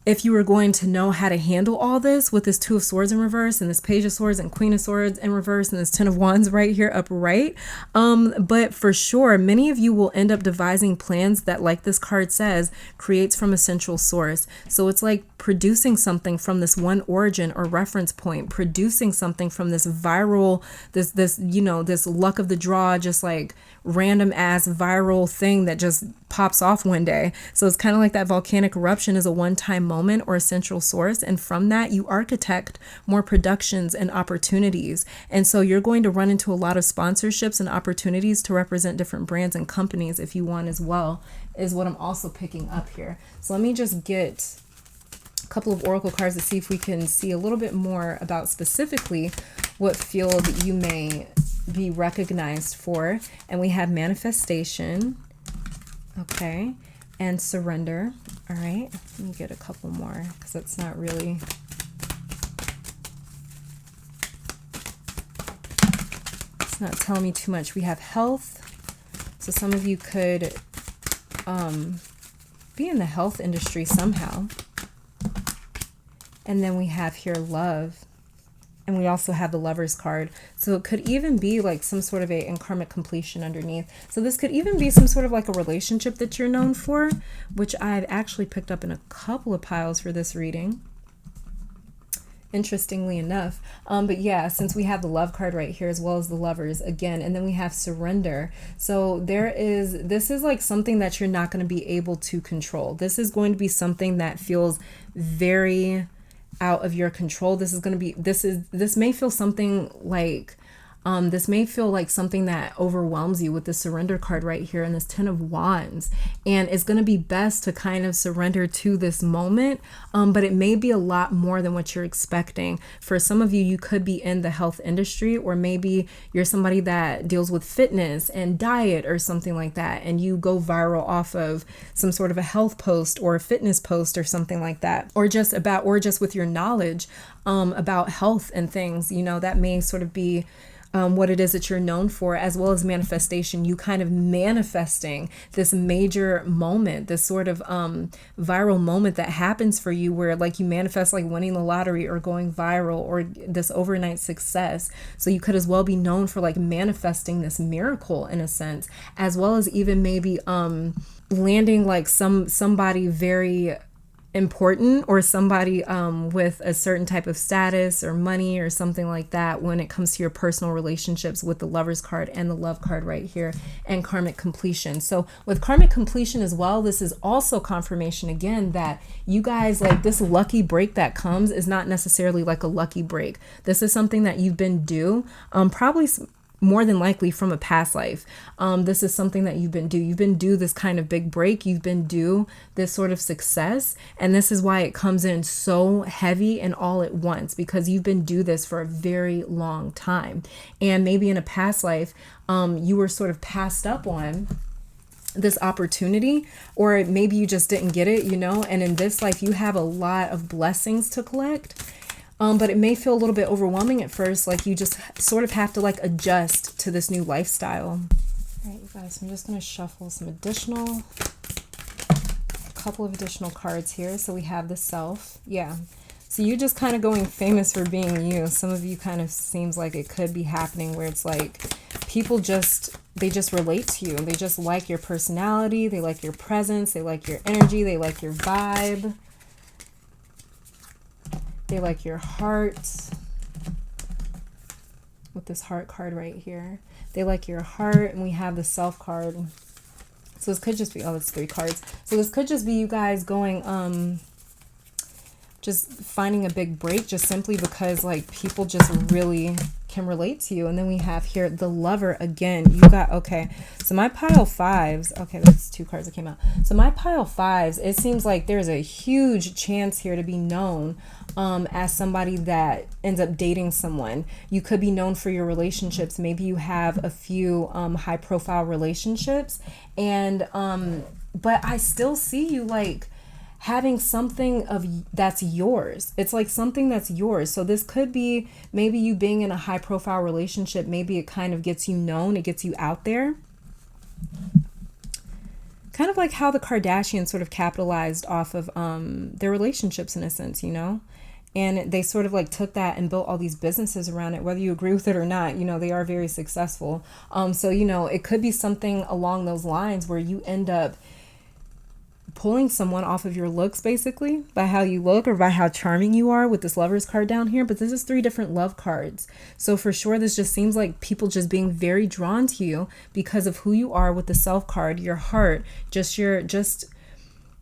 if you were going to know how to handle all this with this 2 of Swords in reverse and this Page of Swords and Queen of Swords in reverse and this 10 of Wands right here upright. But for sure, many of you will end up devising plans that, like this card says, creates from a central source. So it's like producing something from this one origin or reference point, producing something from this viral, this luck of the draw, just like random ass viral thing that just pops off one day. So it's kind of like that volcanic eruption is a one-time moment or a central source, and from that you architect more productions and opportunities. And so you're going to run into a lot of sponsorships and opportunities to represent different brands and companies if you want as well, is what I'm also picking up here. So let me just get a couple of oracle cards to see if we can see a little bit more about specifically what field you may be recognized for. And we have manifestation, okay, and surrender. All right, let me get a couple more because it's not really, it's not telling me too much. We have health, so some of you could be in the health industry somehow. And then we have here love. And we also have the Lover's card. So it could even be like some sort of a karmic completion underneath. So this could even be some sort of like a relationship that you're known for, which I've actually picked up in a couple of piles for this reading, interestingly enough. But yeah, since we have the love card right here as well as the Lovers again, and then we have surrender. So this is like something that you're not going to be able to control. This is going to be something that feels very out of your control. This may feel something like this may feel like something that overwhelms you with the surrender card right here and this 10 of Wands, and it's going to be best to kind of surrender to this moment, but it may be a lot more than what you're expecting. For some of you, you could be in the health industry, or maybe you're somebody that deals with fitness and diet or something like that, and you go viral off of some sort of a health post or a fitness post or something like that, or just with your knowledge about health and things, you know, that may sort of be what it is that you're known for, as well as manifestation. You kind of manifesting this major moment, this sort of viral moment that happens for you, where like you manifest like winning the lottery or going viral or this overnight success. So you could as well be known for like manifesting this miracle in a sense, as well as even maybe landing like somebody very important or somebody with a certain type of status or money or something like that when it comes to your personal relationships with the Lovers card and the Love card right here and karmic completion. So with karmic completion as well, this is also confirmation again that you guys, like, this lucky break that comes is not necessarily like a lucky break. This is something that you've been due, probably more than likely from a past life. This is something that you've been due. You've been due this kind of big break. You've been due this sort of success. And this is why it comes in so heavy and all at once, because you've been due this for a very long time. And maybe in a past life, you were sort of passed up on this opportunity, or maybe you just didn't get it, and in this life you have a lot of blessings to collect. But it may feel a little bit overwhelming at first, like you just sort of have to like adjust to this new lifestyle. All right, you guys, I'm just going to shuffle a couple of additional cards here. So we have the Self. Yeah. So you're just kind of going famous for being you. Some of you kind of seems like it could be happening where it's like people they just relate to you. They just like your personality. They like your presence. They like your energy. They like your vibe. They like your heart with this Heart card right here. They like your heart, and we have the Self card. So this could just be, it's 3 cards. So this could just be you guys going, just finding a big break just simply because like people just really can relate to you. And then we have here the Lover again. You got, okay, so my pile 5s, okay, that's 2 cards that came out. So my pile 5s, it seems like there's a huge chance here to be known as somebody that ends up dating someone. You could be known for your relationships. Maybe you have a few high profile relationships, and but I still see you like having something that's yours. It's like something that's yours. So this could be maybe you being in a high profile relationship. Maybe it kind of gets you known. It gets you out there. Kind of like how the Kardashians sort of capitalized off of their relationships in a sense, and they sort of like took that and built all these businesses around it. Whether you agree with it or not, they are very successful. So, it could be something along those lines where you end up pulling someone off of your looks, basically, by how you look or by how charming you are with this Lovers card down here. But this is 3 different love cards. So for sure, this just seems like people just being very drawn to you because of who you are with the Self card, your heart, just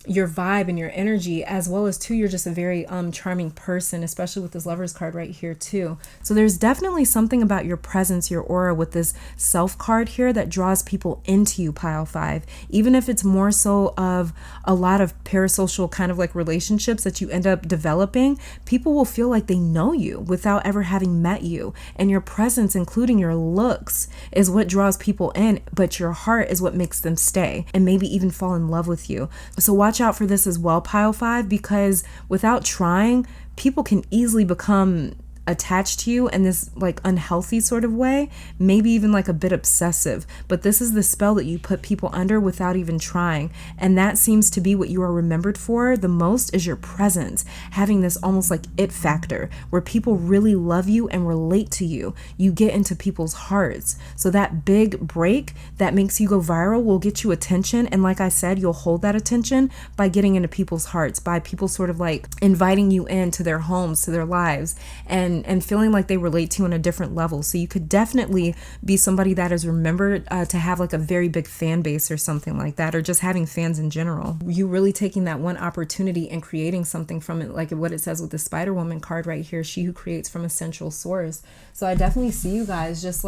your vibe and your energy, as well as too, you're just a very charming person, especially with this Lovers card right here too. So there's definitely something about your presence, your aura with this Self card here that draws people into you, pile 5. Even if it's more so of a lot of parasocial kind of like relationships that you end up developing, people will feel like they know you without ever having met you. And your presence, including your looks, is what draws people in, but your heart is what makes them stay and maybe even fall in love with you. So watch out for this as well, pile 5, because without trying, people can easily become attached to you in this like unhealthy sort of way, maybe even like a bit obsessive. But this is the spell that you put people under without even trying, and that seems to be what you are remembered for the most, is your presence, having this almost like it factor where people really love you and relate to you. You get into people's hearts. So that big break that makes you go viral will get you attention, and like I said, you'll hold that attention by getting into people's hearts, by people sort of like inviting you into their homes, to their lives, and feeling like they relate to you on a different level. So you could definitely be somebody that is remembered to have like a very big fan base or something like that, or just having fans in general. You really taking that one opportunity and creating something from it, like what it says with the Spider Woman card right here, she who creates from a central source. So I definitely see you guys just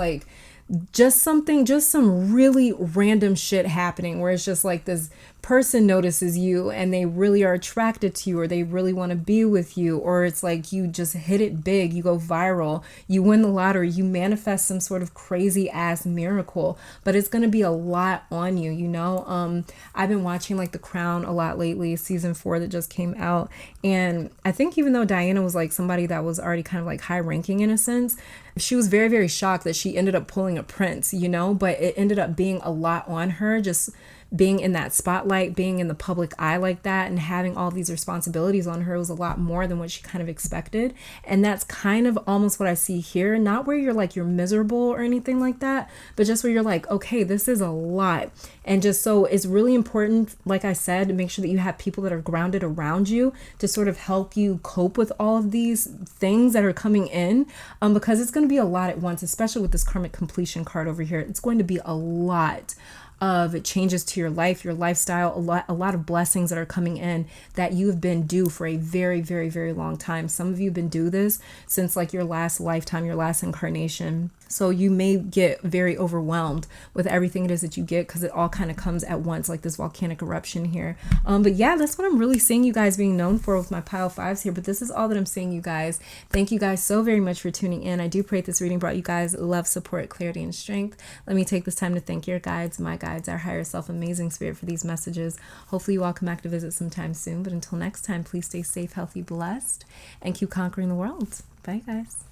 some really random shit happening where it's just like this person notices you and they really are attracted to you, or they really want to be with you, or it's like you just hit it big, you go viral, you win the lottery, you manifest some sort of crazy ass miracle. But it's going to be a lot on you, I've been watching like The Crown a lot lately, season 4 that just came out, and I think even though Diana was like somebody that was already kind of like high ranking in a sense, she was very, very shocked that she ended up pulling a prince, but it ended up being a lot on her, just being in that spotlight, being in the public eye like that, and having all these responsibilities on her was a lot more than what she kind of expected. And that's kind of almost what I see here. Not where you're like, you're miserable or anything like that, but just where you're like, okay, this is a lot. And just so it's really important, like I said, to make sure that you have people that are grounded around you to sort of help you cope with all of these things that are coming in, because it's going to be a lot at once, especially with this karmic completion card over here. It's going to be a lot of changes to your life, your lifestyle, a lot of blessings that are coming in that you have been due for a very, very, very long time. Some of you have been due this since like your last lifetime, your last incarnation. So you may get very overwhelmed with everything it is that you get, because it all kind of comes at once, like this volcanic eruption here. But yeah, that's what I'm really seeing you guys being known for with my pile fives here. But this is all that I'm seeing, you guys. Thank you guys so very much for tuning in. I do pray this reading brought you guys love, support, clarity, and strength. Let me take this time to thank your guides, my guides, our higher self, amazing spirit, for these messages. Hopefully you all come back to visit sometime soon. But until next time, please stay safe, healthy, blessed, and keep conquering the world. Bye, guys.